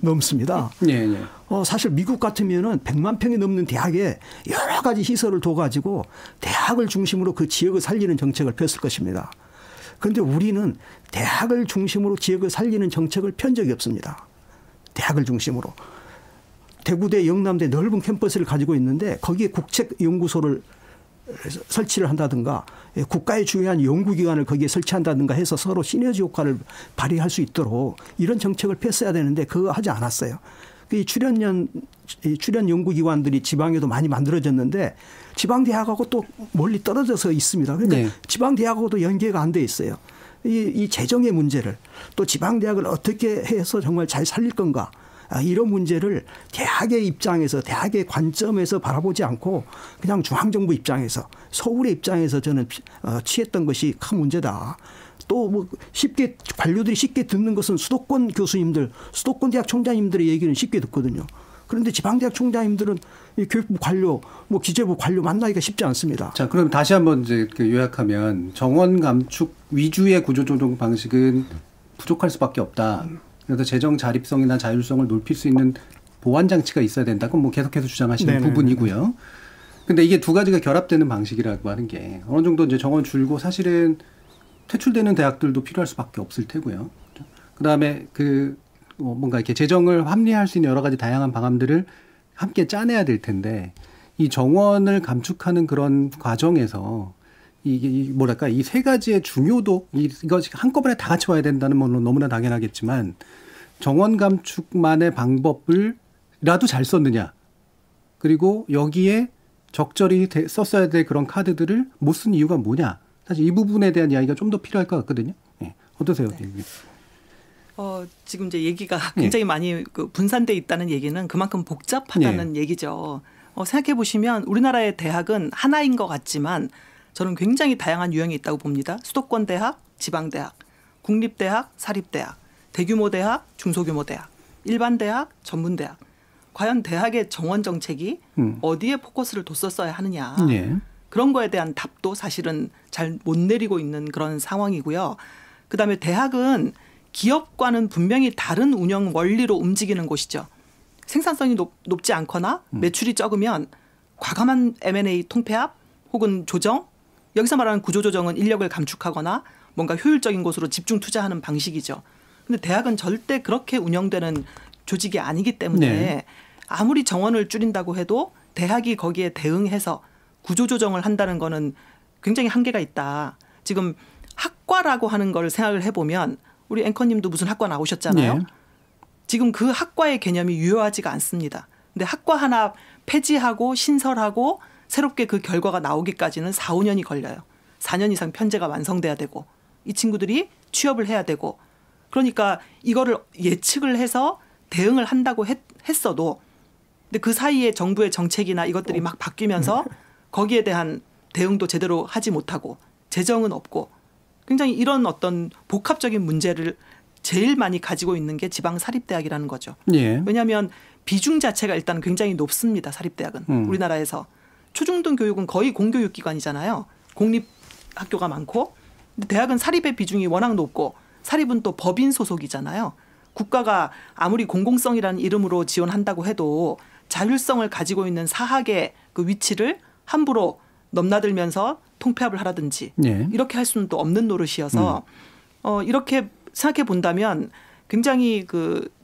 넘습니다. 네, 네. 사실 미국 같으면은 100만 평이 넘는 대학에 여러 가지 시설을 둬가지고 대학을 중심으로 그 지역을 살리는 정책을 폈을 것입니다. 그런데 우리는 대학을 중심으로 지역을 살리는 정책을 편 적이 없습니다. 대학을 중심으로. 대구대, 영남대 넓은 캠퍼스를 가지고 있는데 거기에 국책연구소를 설치를 한다든가 국가의 중요한 연구기관을 거기에 설치한다든가 해서 서로 시너지 효과를 발휘할 수 있도록 이런 정책을 폈어야 되는데 그거 하지 않았어요. 이 출연 연구기관들이 지방에도 많이 만들어졌는데 지방대학하고 또 멀리 떨어져서 있습니다. 그러니까 네. 지방대학하고도 연계가 안 돼 있어요. 이 재정의 문제를 또 지방대학을 어떻게 해서 정말 잘 살릴 건가. 이런 문제를 대학의 입장에서 대학의 관점에서 바라보지 않고 그냥 중앙정부 입장에서 서울의 입장에서 저는 취했던 것이 큰 문제다. 또 뭐 쉽게 관료들이 쉽게 듣는 것은 수도권 교수님들, 수도권 대학 총장님들의 얘기는 쉽게 듣거든요. 그런데 지방대학 총장님들은 이 교육부 관료, 뭐 기재부 관료 만나기가 쉽지 않습니다. 자, 그럼 다시 한번 이제 요약하면 정원 감축 위주의 구조조정 방식은 부족할 수밖에 없다. 그래서 재정 자립성이나 자율성을 높일 수 있는 보완 장치가 있어야 된다. 그건 뭐 계속해서 주장하시는 네네. 부분이고요. 근데 이게 두 가지가 결합되는 방식이라고 하는 게 어느 정도 이제 정원 줄고 사실은 퇴출되는 대학들도 필요할 수밖에 없을 테고요. 그다음에 뭔가 이렇게 재정을 합리화할 수 있는 여러 가지 다양한 방안들을 함께 짜내야 될 텐데 이 정원을 감축하는 그런 과정에서 이게 뭐랄까 이 세 가지의 중요도 이것이 한꺼번에 다 같이 와야 된다는 건 너무나 당연하겠지만 정원 감축만의 방법을라도 잘 썼느냐 그리고 여기에 적절히 썼어야 될 그런 카드들을 못 쓴 이유가 뭐냐 사실 이 부분에 대한 이야기가 좀 더 필요할 것 같거든요. 네. 어떠세요? 네. 지금 이제 얘기가 굉장히 많이 분산돼 있다는 얘기는 그만큼 복잡하다는 얘기죠. 생각해 보시면 우리나라의 대학은 하나인 것 같지만 저는 굉장히 다양한 유형이 있다고 봅니다. 수도권 대학, 지방대학, 국립대학, 사립대학, 대규모 대학, 중소규모 대학, 일반 대학, 전문대학. 과연 대학의 정원 정책이 어디에 포커스를 뒀었어야 하느냐. 네. 그런 거에 대한 답도 사실은 잘 못 내리고 있는 그런 상황이고요. 그다음에 대학은 기업과는 분명히 다른 운영 원리로 움직이는 곳이죠. 생산성이 높지 않거나 매출이 적으면 과감한 M&A 통폐합 혹은 조정, 여기서 말하는 구조조정은 인력을 감축하거나 뭔가 효율적인 곳으로 집중 투자하는 방식이죠. 그런데 대학은 절대 그렇게 운영되는 조직이 아니기 때문에 아무리 정원을 줄인다고 해도 대학이 거기에 대응해서 구조조정을 한다는 거는 굉장히 한계가 있다. 지금 학과라고 하는 걸 생각을 해보면 우리 앵커님도 무슨 학과 나오셨잖아요. 네. 지금 그 학과의 개념이 유효하지가 않습니다. 근데 학과 하나 폐지하고 신설하고 새롭게 그 결과가 나오기까지는 4, 5년이 걸려요. 4년 이상 편제가 완성돼야 되고 이 친구들이 취업을 해야 되고 그러니까 이거를 예측을 해서 대응을 한다고 했어도 근데 그 사이에 정부의 정책이나 이것들이 막 바뀌면서 거기에 대한 대응도 제대로 하지 못하고 재정은 없고 굉장히 이런 어떤 복합적인 문제를 제일 많이 가지고 있는 게 지방 사립대학이라는 거죠. 예. 왜냐하면 비중 자체가 일단 굉장히 높습니다. 사립대학은. 우리나라에서. 초중등 교육은 거의 공교육기관이잖아요. 공립학교가 많고. 근데 대학은 사립의 비중이 워낙 높고 사립은 또 법인 소속이잖아요. 국가가 아무리 공공성이라는 이름으로 지원한다고 해도 자율성을 가지고 있는 사학의 그 위치를 함부로 넘나들면서 통폐합을 하라든지 이렇게 할 수는 또 없는 노릇이어서 이렇게 생각해 본다면 굉장히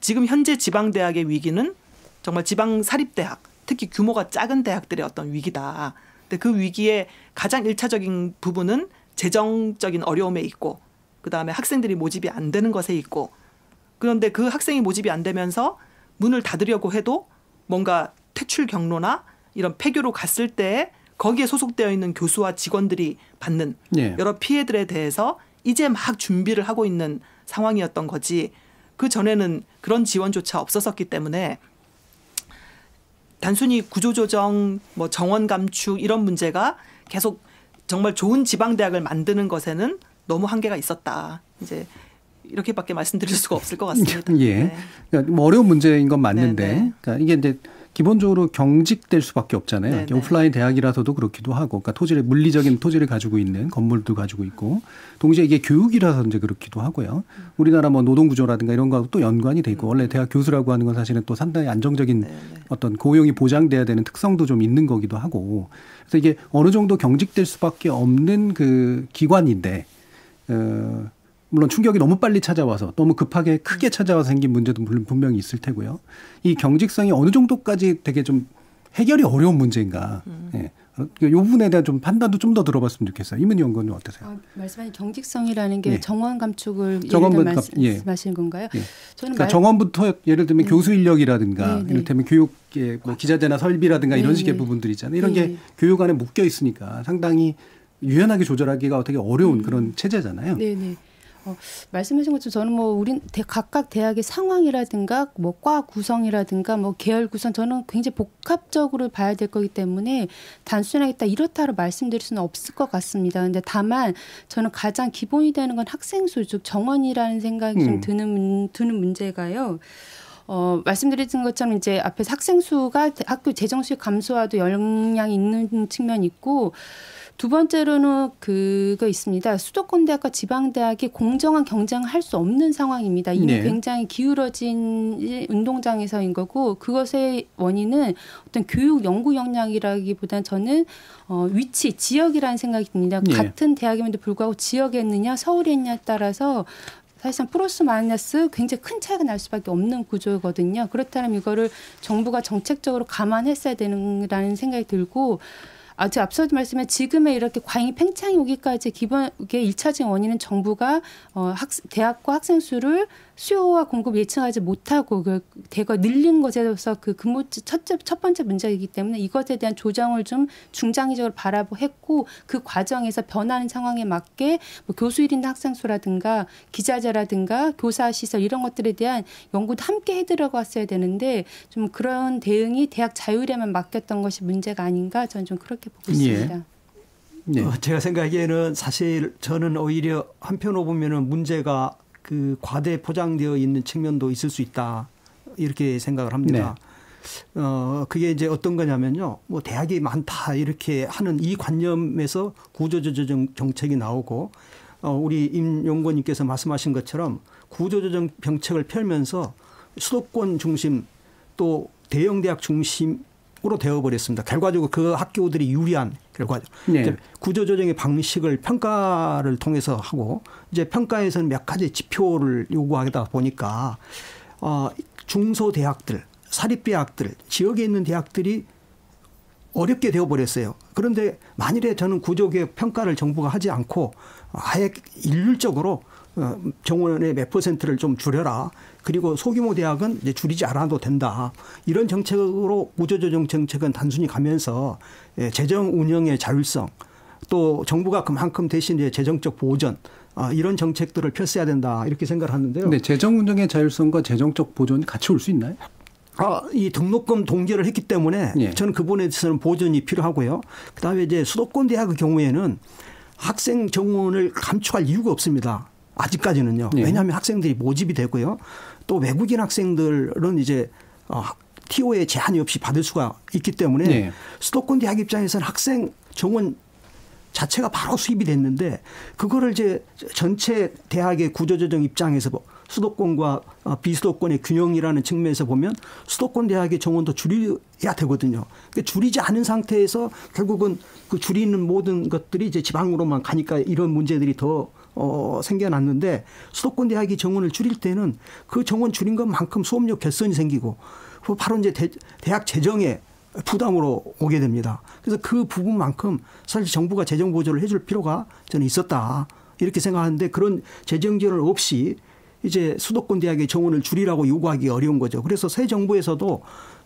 지금 현재 지방대학의 위기는 정말 지방 사립대학 특히 규모가 작은 대학들의 어떤 위기다. 근데 그 위기의 가장 1차적인 부분은 재정적인 어려움에 있고 그다음에 학생들이 모집이 안 되는 것에 있고 그런데 그 학생이 모집이 안 되면서 문을 닫으려고 해도 뭔가 퇴출 경로나 이런 폐교로 갔을 때 거기에 소속되어 있는 교수와 직원들이 받는 여러 피해들에 대해서 이제 막 준비를 하고 있는 상황이었던 거지 그 전에는 그런 지원조차 없었었기 때문에 단순히 구조조정, 뭐 정원 감축 이런 문제가 계속 정말 좋은 지방대학을 만드는 것에는 너무 한계가 있었다. 이제 이렇게밖에 말씀드릴 수가 없을 것 같습니다. 예. 네. 그러니까 뭐 어려운 문제인 건 맞는데 그러니까 이게 이제 기본적으로 경직될 수밖에 없잖아요. 오프라인 대학이라서도 그렇기도 하고, 그러니까 토지를 물리적인 토지를 가지고 있는 건물도 가지고 있고, 동시에 이게 교육이라서 이제 그렇기도 하고요. 우리나라 뭐 노동 구조라든가 이런 거하고 또 연관이 돼 있고, 원래 대학 교수라고 하는 건 사실은 또 상당히 안정적인 어떤 고용이 보장돼야 되는 특성도 좀 있는 거기도 하고, 그래서 이게 어느 정도 경직될 수밖에 없는 그 기관인데. 물론 충격이 너무 빨리 찾아와서 너무 급하게 크게 찾아와서 생긴 문제도 분명히 있을 테고요. 이 경직성이 어느 정도까지 되게 좀 해결이 어려운 문제인가. 예. 이 부분에 대한 좀 판단도 좀 더 들어봤으면 좋겠어요. 이문희 연구원은 어떠세요? 말씀하신 경직성이라는 게 정원 감축을 말씀하시는 건가요? 저는 그러니까 정원부터 예를 들면 교수 인력이라든가 이를테면 교육의 뭐 기자재나 설비라든가 이런 식의 부분들 있잖아요. 이런 게 교육 안에 묶여 있으니까 상당히 유연하게 조절하기가 되게 어려운 그런 체제잖아요. 네네. 말씀하신 것처럼 저는 뭐 우린 각각 대학의 상황이라든가 뭐 과 구성이라든가 뭐 계열 구성 저는 굉장히 복합적으로 봐야 될 거기 때문에 단순하게 딱 이렇다로 말씀드릴 수는 없을 것 같습니다. 근데 다만 저는 가장 기본이 되는 건 학생 수, 즉 정원이라는 생각이 좀 드는 문제가요. 말씀드린 것처럼 이제 앞에서 학생 수가 학교 재정 수익 감소와도 영향이 있는 측면이 있고, 두 번째로는 그거 있습니다. 수도권 대학과 지방 대학이 공정한 경쟁을 할 수 없는 상황입니다. 이미 굉장히 기울어진 운동장에서인 거고, 그것의 원인은 어떤 교육 연구 역량이라기보다는 저는 위치, 지역이라는 생각이 듭니다. 같은 대학임에도 불구하고 지역에 있느냐, 서울에 있느냐에 따라서 사실상 플러스 마이너스 굉장히 큰 차이가 날 수밖에 없는 구조거든요. 그렇다면 이거를 정부가 정책적으로 감안했어야 되는라는 생각이 들고, 제가 앞서도 말씀한 지금의 이렇게 과잉 팽창이 오기까지 기본의 1차적인 원인은 정부가 대학과 학생 수를 수요와 공급 예측하지 못하고 대거 늘린 것에서 그 첫 번째 문제이기 때문에 이것에 대한 조정을 좀 중장기적으로 바라보했고, 그 과정에서 변하는 상황에 맞게 뭐 교수 1인당 학생 수라든가 기자재라든가 교사 시설 이런 것들에 대한 연구도 함께 해들어갔어야 되는데 좀 그런 대응이 대학 자율에만 맡겼던 것이 문제가 아닌가 저는 좀 그렇게 보고 있습니다. 제가 생각하기에는 사실 저는 오히려 한편으로 보면은 문제가 그 과대 포장되어 있는 측면도 있을 수 있다 이렇게 생각을 합니다. 그게 이제 어떤 거냐면요, 뭐 대학이 많다 이렇게 하는 이 관념에서 구조조정 정책이 나오고, 우리 임 연구원님께서 말씀하신 것처럼 구조조정 정책을 펼면서 수도권 중심 또 대형 대학 중심으로 되어버렸습니다. 결과적으로 그 학교들이 유리한 결과죠. 구조조정의 방식을 평가를 통해서 하고, 이제 평가에서는 몇 가지 지표를 요구하다 보니까 중소대학들, 사립대학들, 지역에 있는 대학들이 어렵게 되어버렸어요. 그런데 만일에 저는 구조개혁 평가를 정부가 하지 않고 아예 일률적으로 정원의 몇 %를 좀 줄여라. 그리고 소규모 대학은 이제 줄이지 않아도 된다. 이런 정책으로 구조조정 정책은 단순히 가면서 재정 운영의 자율성, 또 정부가 그만큼 대신 이제 재정적 보전, 이런 정책들을 펼쳐야 된다 이렇게 생각을 하는데요. 네, 재정 운영의 자율성과 재정적 보존이 같이 올 수 있나요? 이 등록금 동결을 했기 때문에 저는 그 부분에 대해서는 보전이 필요하고요. 그다음에 이제 수도권 대학의 경우에는 학생 정원을 감축할 이유가 없습니다. 아직까지는요. 왜냐하면 학생들이 모집이 되고요. 또 외국인 학생들은 이제 TO에 제한이 없이 받을 수가 있기 때문에 수도권 대학 입장에서는 학생 정원 자체가 바로 수입이 됐는데, 그거를 이제 전체 대학의 구조조정 입장에서 수도권과 비수도권의 균형이라는 측면에서 보면 수도권 대학의 정원도 줄여야 되거든요. 그러니까 줄이지 않은 상태에서 결국은 그 줄이는 모든 것들이 이제 지방으로만 가니까 이런 문제들이 더 생겨났는데, 수도권 대학이 정원을 줄일 때는 그 정원 줄인 것만큼 수업료 개선이 생기고 바로 이제 대학 재정에 부담으로 오게 됩니다. 그래서 그 부분만큼 사실 정부가 재정 보조를 해줄 필요가 저는 있었다 이렇게 생각하는데, 그런 재정 지원을 없이 이제 수도권 대학의 정원을 줄이라고 요구하기 어려운 거죠. 그래서 새 정부에서도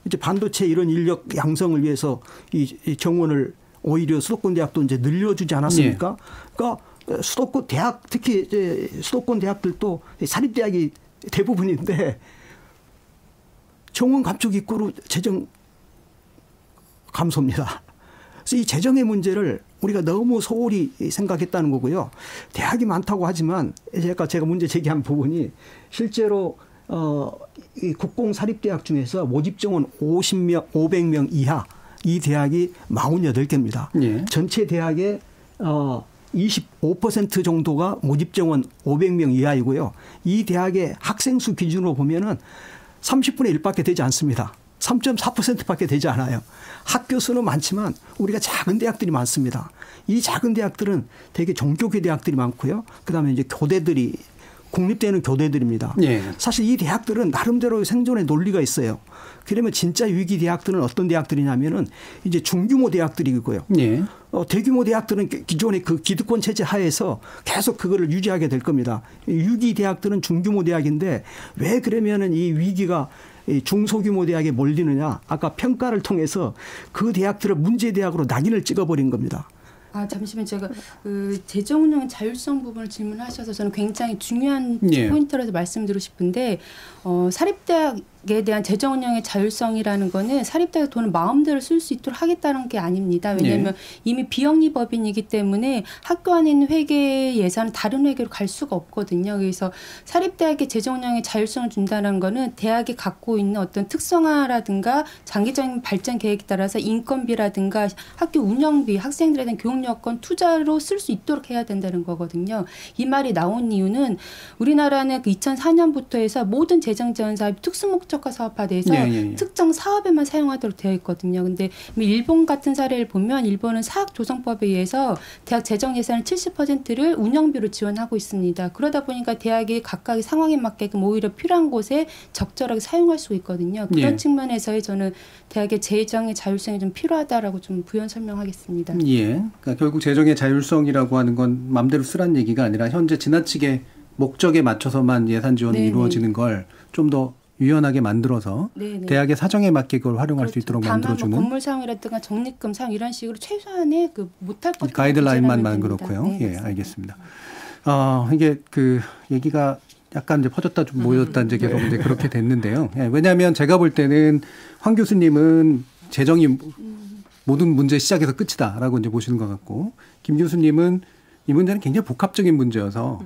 이제 반도체 이런 인력 양성을 위해서 이 정원을 오히려 수도권 대학도 이제 늘려주지 않았습니까? 그러니까 수도권 대학 특히 이제 수도권 대학들도 사립대학이 대부분인데 정원 감축 입구로 재정 감소입니다. 그래서 이 재정의 문제를 우리가 너무 소홀히 생각했다는 거고요. 대학이 많다고 하지만 제가 문제 제기한 부분이 실제로 이 국공 사립대학 중에서 모집 정원 500명 이하 이 대학이 48개입니다. 예. 전체 대학의 25% 정도가 모집 정원 500명 이하이고요. 이 대학의 학생 수 기준으로 보면은 30분의 1밖에 되지 않습니다. 3.4%밖에 되지 않아요. 학교 수는 많지만 우리가 작은 대학들이 많습니다. 이 작은 대학들은 되게 종교계 대학들이 많고요. 그다음에 이제 교대들이 국립대는 교대들입니다. 예. 사실 이 대학들은 나름대로 생존의 논리가 있어요. 그러면 진짜 위기 대학들은 어떤 대학들이냐면은 이제 중규모 대학들이고요. 예. 대규모 대학들은 기존의 그 기득권 체제 하에서 계속 그거를 유지하게 될 겁니다. 위기 대학들은 중규모 대학인데 왜 그러면은 이 위기가 중소규모 대학에 몰리느냐. 아까 평가를 통해서 그 대학들을 문제 대학으로 낙인을 찍어버린 겁니다. 잠시만 제가 그 재정운영 자율성 부분을 질문하셔서 저는 굉장히 중요한 예. 포인트라서 말씀드리고 싶은데 사립대학에 대한 재정운영의 자율성이라는 거는 사립대학 돈을 마음대로 쓸 수 있도록 하겠다는 게 아닙니다. 왜냐하면 이미 비영리법인이기 때문에 학교 안에 있는 회계 예산은 다른 회계로 갈 수가 없거든요. 그래서 사립대학의 재정운영의 자율성을 준다는 거는 대학이 갖고 있는 어떤 특성화라든가 장기적인 발전 계획에 따라서 인건비라든가 학교 운영비, 학생들에 대한 교육 여건 투자로 쓸 수 있도록 해야 된다는 거거든요. 이 말이 나온 이유는 우리나라는 그 2004년부터 해서 모든 재정 지원 사업이 특수목적화 사업화돼서 특정 사업에만 사용하도록 되어 있거든요. 근데 일본 같은 사례를 보면 일본은 사학조성법에 의해서 대학 재정 예산의 70%를 운영비로 지원하고 있습니다. 그러다 보니까 대학이 각각의 상황에 맞게끔 오히려 필요한 곳에 적절하게 사용할 수 있거든요. 그런 측면에서의 저는 대학의 재정의 자율성이 좀 필요하다라고 좀 부연 설명하겠습니다. 예. 그러니까 결국 재정의 자율성이라고 하는 건 마음대로 쓰란 얘기가 아니라 현재 지나치게 목적에 맞춰서만 예산 지원이 이루어지는 걸 좀 더 유연하게 만들어서 대학의 사정에 맞게 그걸 활용할 수 있도록 만들어주는. 건물 사용이라든가 적립금 사용 이런 식으로 최소한의 그 못할 것 가이드라인만 그렇고요. 예, 알겠습니다. 이게 그 얘기가 약간 이제 퍼졌다 좀 모였다 이제 계속 이제 그렇게 됐는데요. 예, 왜냐하면 제가 볼 때는 황 교수님은 재정이 모든 문제 시작에서 끝이다라고 이제 보시는 것 같고, 김 교수님은 이 문제는 굉장히 복합적인 문제여서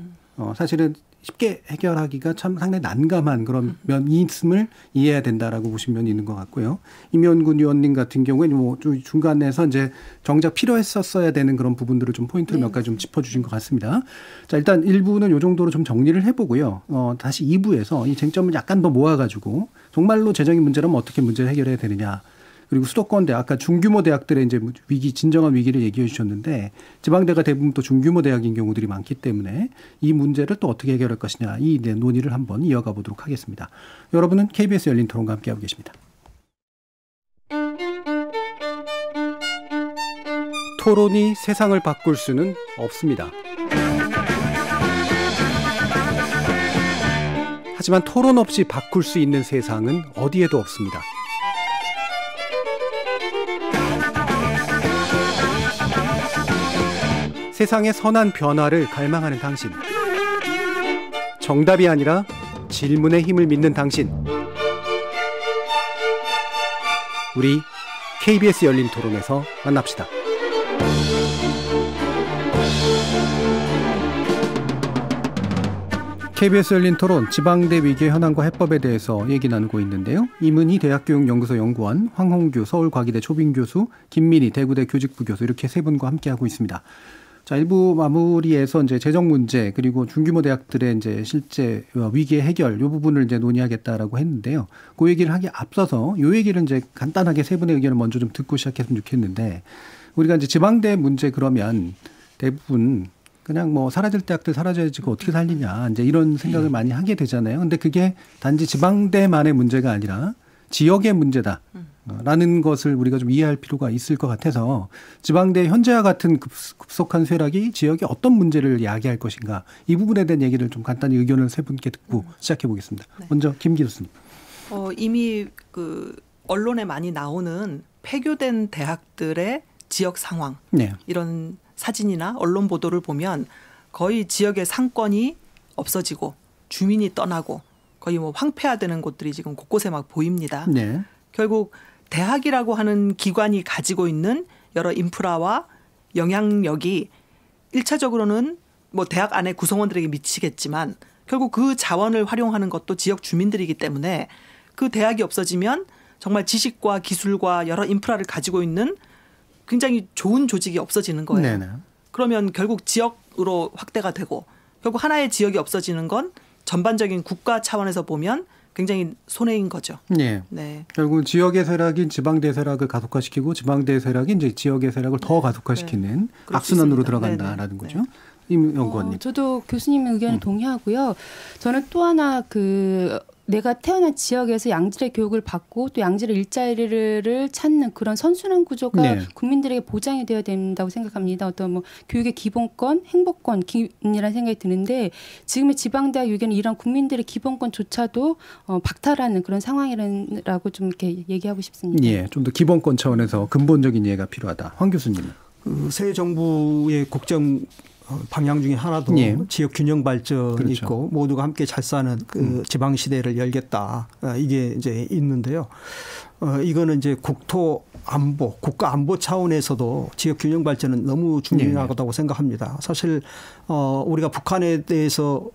사실은 쉽게 해결하기가 참 상당히 난감한 그런 면이 있음을 이해해야 된다라고 보신 면이 있는 것 같고요. 임현군 의원님 같은 경우에는 뭐 중간에서 이제 정작 필요했었어야 되는 그런 부분들을 좀 포인트를 몇 가지 좀 짚어주신 것 같습니다. 자, 일단 1부는 이 정도로 좀 정리를 해보고요. 다시 2부에서 이 쟁점을 약간 더 모아가지고 정말로 재정의 문제라면 어떻게 문제를 해결해야 되느냐. 그리고 수도권 대학, 아까 중규모 대학들의 이제 진정한 위기를 얘기해 주셨는데 지방대가 대부분 또 중규모 대학인 경우들이 많기 때문에 이 문제를 또 어떻게 해결할 것이냐 이 논의를 한번 이어가 보도록 하겠습니다. 여러분은 KBS 열린 토론과 함께하고 계십니다. 토론이 세상을 바꿀 수는 없습니다. 하지만 토론 없이 바꿀 수 있는 세상은 어디에도 없습니다. 세상의 선한 변화를 갈망하는 당신. 정답이 아니라 질문의 힘을 믿는 당신. 우리 KBS 열린 토론에서 만납시다. KBS 열린 토론, 지방대 위기의 현황과 해법에 대해서 얘기 나누고 있는데요. 이문희 대학교육연구소 연구원, 황홍규 서울과기대 초빙교수, 김민희 대구대 교직부 교수 이렇게 세 분과 함께하고 있습니다. 자, 1부 마무리에서 이제 재정 문제 그리고 중규모 대학들의 이제 실제 위기의 해결 이 부분을 이제 논의하겠다라고 했는데요. 그 얘기를 하기 앞서서 이 얘기를 이제 간단하게 세 분의 의견을 먼저 좀 듣고 시작했으면 좋겠는데, 우리가 이제 지방대 문제 그러면 대부분 그냥 뭐 사라질 대학들 사라져야지 어떻게 살리냐 이제 이런 생각을 많이 하게 되잖아요. 근데 그게 단지 지방대만의 문제가 아니라 지역의 문제다. 라는 것을 우리가 좀 이해할 필요가 있을 것 같아서 지방대 현재와 같은 급속한 쇠락이 지역에 어떤 문제를 야기할 것인가 이 부분에 대한 얘기를 좀 간단히 의견을 세 분께 듣고 시작해 보겠습니다. 네. 먼저 김 교수님. 이미 그 언론에 많이 나오는 폐교된 대학들의 지역 상황 네. 이런 사진이나 언론 보도를 보면 거의 지역의 상권이 없어지고 주민이 떠나고 거의 뭐 황폐화되는 곳들이 지금 곳곳에 막 보입니다. 네. 결국 대학이라고 하는 기관이 가지고 있는 여러 인프라와 영향력이 1차적으로는 뭐 대학 안에 구성원들에게 미치겠지만 결국 그 자원을 활용하는 것도 지역 주민들이기 때문에 그 대학이 없어지면 정말 지식과 기술과 여러 인프라를 가지고 있는 굉장히 좋은 조직이 없어지는 거예요. 네네. 그러면 결국 지역으로 확대가 되고 결국 하나의 지역이 없어지는 건 전반적인 국가 차원에서 보면 굉장히 손해인 거죠. 네. 네. 결국 지역의 쇠락이 지방대 쇠락을 가속화시키고 지방대 쇠락이 이제 지역의 쇠락을 더 가속화시키는 네. 악순환으로 있습니다. 들어간다라는 네네. 거죠. 임 연구원님. 저도 교수님의 의견에 동의하고요. 저는 또 하나 내가 태어난 지역에서 양질의 교육을 받고 또 양질의 일자리를 찾는 그런 선순환 구조가 네. 국민들에게 보장이 되어야 된다고 생각합니다. 어떤 뭐 교육의 기본권, 행복권이라는 생각이 드는데 지금의 지방대학 유계는 이런 국민들의 기본권조차도 박탈하는 그런 상황이라고 좀 이렇게 얘기하고 싶습니다. 예, 좀 더 기본권 차원에서 근본적인 이해가 필요하다. 황 교수님. 새 정부의 국정 방향 중에 하나도 예. 지역 균형 발전이 그렇죠. 있고 모두가 함께 잘 사는 그 지방 시대를 열겠다. 이게 이제 있는데요. 이거는 이제 국토 안보, 국가 안보 차원에서도 지역 균형 발전은 너무 중요하다고 생각합니다. 사실 우리가 북한에 대해서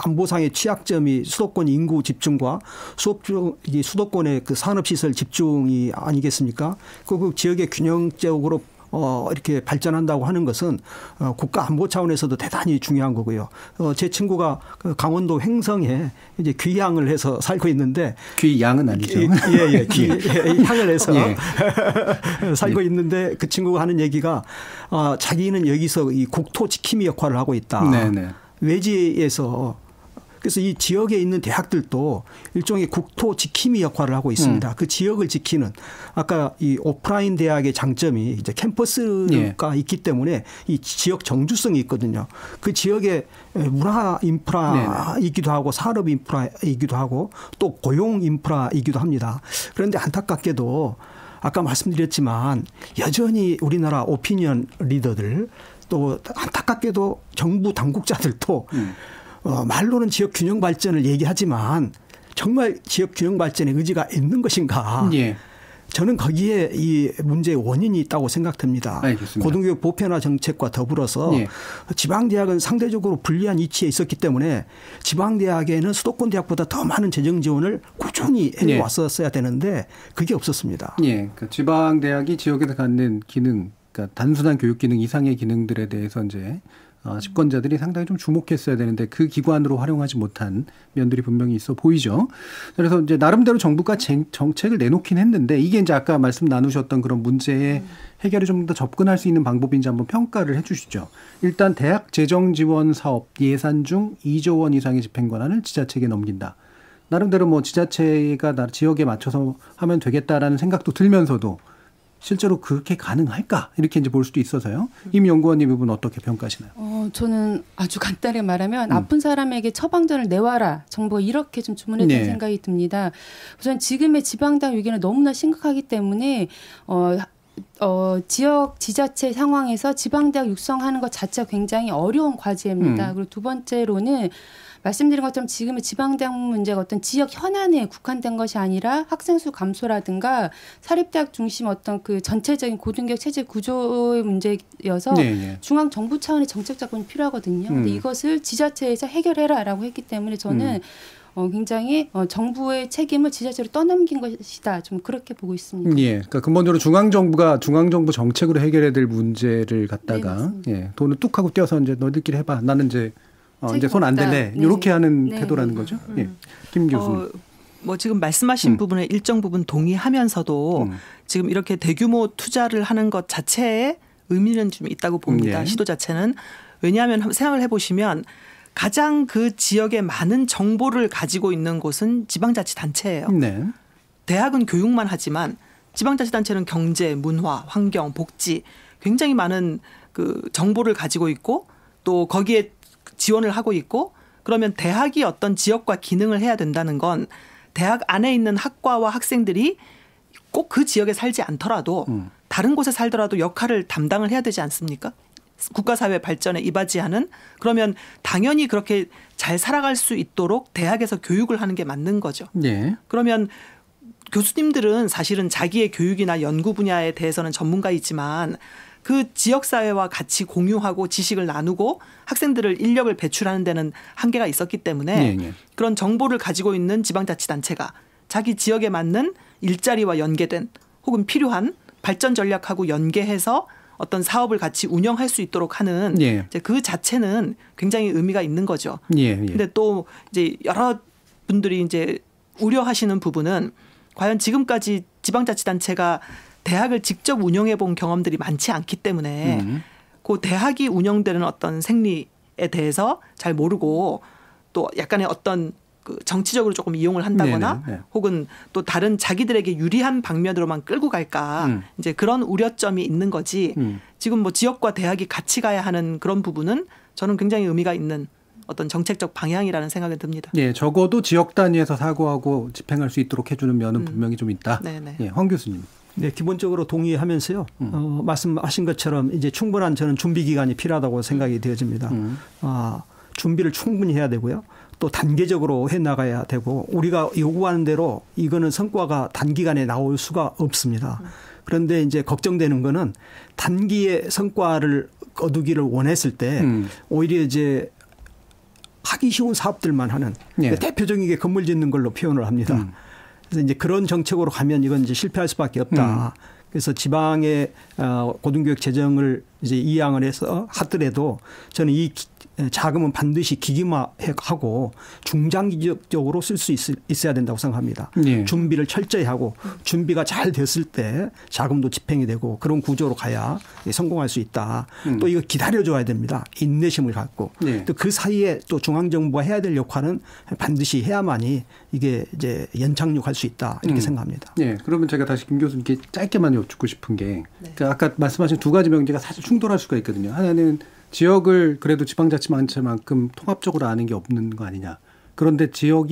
안보상의 취약점이 수도권 인구 집중과 수도권의 그 산업시설 집중이 아니겠습니까? 그 지역의 균형적으로 이렇게 발전한다고 하는 것은 국가 안보 차원에서도 대단히 중요한 거고요. 제 친구가 강원도 횡성에 이제 귀향을 해서 살고 있는데 귀양은 아니죠. 예, 귀향을 해서 예. 살고 있는데 그 친구가 하는 얘기가 자기는 여기서 이 국토 지킴이 역할을 하고 있다. 네네. 외지에서 그래서 이 지역에 있는 대학들도 일종의 국토 지킴이 역할을 하고 있습니다. 그 지역을 지키는 아까 이 오프라인 대학의 장점이 이제 캠퍼스가 있기 때문에 이 지역 정주성이 있거든요. 그 지역에 문화 인프라이기도 하고 산업 인프라이기도 하고 또 고용 인프라이기도 합니다. 그런데 안타깝게도 아까 말씀드렸지만 여전히 우리나라 오피니언 리더들 또 안타깝게도 정부 당국자들도 말로는 지역 균형 발전을 얘기하지만 정말 지역 균형 발전에 의지가 있는 것인가? 예. 저는 거기에 이 문제의 원인이 있다고 생각됩니다. 알겠습니다. 고등교육 보편화 정책과 더불어서 예. 지방대학은 상대적으로 불리한 위치에 있었기 때문에 지방대학에는 수도권 대학보다 더 많은 재정 지원을 꾸준히 해왔었어야 되는데 그게 없었습니다. 예. 그러니까 지방대학이 지역에서 갖는 기능, 그러니까 단순한 교육 기능 이상의 기능들에 대해서 이제 집권자들이 상당히 좀 주목했어야 되는데 그 기관으로 활용하지 못한 면들이 분명히 있어 보이죠. 그래서 이제 나름대로 정부가 정책을 내놓긴 했는데 이게 이제 아까 말씀 나누셨던 그런 문제에 해결에 좀 더 접근할 수 있는 방법인지 한번 평가를 해 주시죠. 일단 대학 재정 지원 사업 예산 중 2조 원 이상의 집행 권한을 지자체에게 넘긴다. 나름대로 뭐 지자체가 지역에 맞춰서 하면 되겠다라는 생각도 들면서도 실제로 그렇게 가능할까? 이렇게 이제 볼 수도 있어서요. 임 연구원님 이 부분 어떻게 평가하시나요? 저는 아주 간단하게 말하면 아픈 사람에게 처방전을 내와라. 정부가 이렇게 좀 주문했다는 생각이 듭니다. 우선 지금의 지방대학 위기는 너무나 심각하기 때문에 지역 지자체 상황에서 지방대학 육성하는 것 자체가 굉장히 어려운 과제입니다. 그리고 두 번째로는 말씀드린 것처럼 지금의 지방대학 문제가 어떤 지역 현안에 국한된 것이 아니라 학생 수 감소라든가 사립대학 중심 어떤 그 전체적인 고등교육 체제 구조의 문제여서 중앙 정부 차원의 정책 자본이 필요하거든요. 근데 이것을 지자체에서 해결해라라고 했기 때문에 저는 굉장히 정부의 책임을 지자체로 떠넘긴 것이다. 좀 그렇게 보고 있습니다. 예, 그러니까 근본적으로 중앙정부 정책으로 해결해야 될 문제를 갖다가 돈을 뚝 하고 떼어서 이제 너희들끼리 해봐. 나는 이제 손 안 댈래. 이렇게 하는 태도라는 거죠. 예. 김 교수님. 뭐 지금 말씀하신 부분에 일정 부분 동의하면서도 지금 이렇게 대규모 투자를 하는 것 자체에 의미는 좀 있다고 봅니다. 시도 자체는. 왜냐하면 생각을 해보시면 가장 그 지역에 많은 정보를 가지고 있는 곳은 지방자치단체예요. 네. 대학은 교육만 하지만 지방자치단체는 경제, 문화, 환경, 복지 굉장히 많은 그 정보를 가지고 있고 또 거기에 지원을 하고 있고 그러면 대학이 어떤 지역과 기능을 해야 된다는 건 대학 안에 있는 학과와 학생들이 꼭 그 지역에 살지 않더라도 다른 곳에 살더라도 역할을 담당을 해야 되지 않습니까? 국가사회 발전에 이바지하는. 그러면 당연히 그렇게 잘 살아갈 수 있도록 대학에서 교육을 하는 게 맞는 거죠. 네. 그러면 교수님들은 사실은 자기의 교육이나 연구 분야에 대해서는 전문가이지만 그 지역사회와 같이 공유하고 지식을 나누고 학생들을 인력을 배출하는 데는 한계가 있었기 때문에 네. 그런 정보를 가지고 있는 지방자치단체가 자기 지역에 맞는 일자리와 연계된 혹은 필요한 발전 전략하고 연계해서 어떤 사업을 같이 운영할 수 있도록 하는 예. 이제 그 자체는 굉장히 의미가 있는 거죠. 예. 근데 또 이제 여러 분들이 이제 우려하시는 부분은 과연 지금까지 지방자치단체가 대학을 직접 운영해 본 경험들이 많지 않기 때문에 그 대학이 운영되는 어떤 생리에 대해서 잘 모르고 또 약간의 어떤 그 정치적으로 조금 이용을 한다거나 네네. 혹은 또 다른 자기들에게 유리한 방면으로만 끌고 갈까 이제 그런 우려점이 있는 거지. 지금 뭐 지역과 대학이 같이 가야 하는 그런 부분은 저는 굉장히 의미가 있는 어떤 정책적 방향이라는 생각이 듭니다. 예, 적어도 지역 단위에서 사고하고 집행할 수 있도록 해주는 면은 분명히 좀 있다. 네네. 예, 황 교수님. 네, 기본적으로 동의하면서요. 말씀하신 것처럼 이제 충분한 저는 준비 기간이 필요하다고 생각이 되어집니다. 준비를 충분히 해야 되고요. 또 단계적으로 해 나가야 되고 우리가 요구하는 대로 이거는 성과가 단기간에 나올 수가 없습니다. 그런데 이제 걱정되는 거는 단기에 성과를 거두기를 원했을 때 오히려 이제 하기 쉬운 사업들만 하는 예. 대표적인 게 건물 짓는 걸로 표현을 합니다. 그래서 이제 그런 정책으로 가면 이건 이제 실패할 수밖에 없다. 그래서 지방의 고등교육 재정을 이제 이양을 해서 하더라도 저는 이 자금은 반드시 기기화하고 중장기적으로 쓸 수 있어야 된다고 생각합니다. 예. 준비를 철저히 하고 준비가 잘 됐을 때 자금도 집행이 되고 그런 구조로 가야 성공할 수 있다. 또 이거 기다려줘야 됩니다. 인내심을 갖고. 예. 또 그 사이에 또 중앙정부가 해야 될 역할은 반드시 해야만이 이게 이제 연착륙할 수 있다. 이렇게 생각합니다. 네, 그러면 제가 다시 김 교수님께 짧게만 여쭙고 싶은 게 그러니까 아까 말씀하신 두 가지 명제가 사실 충돌할 수가 있거든요. 하나는 지역을 그래도 지방자치단체만큼 통합적으로 아는 게 없는 거 아니냐. 그런데 지역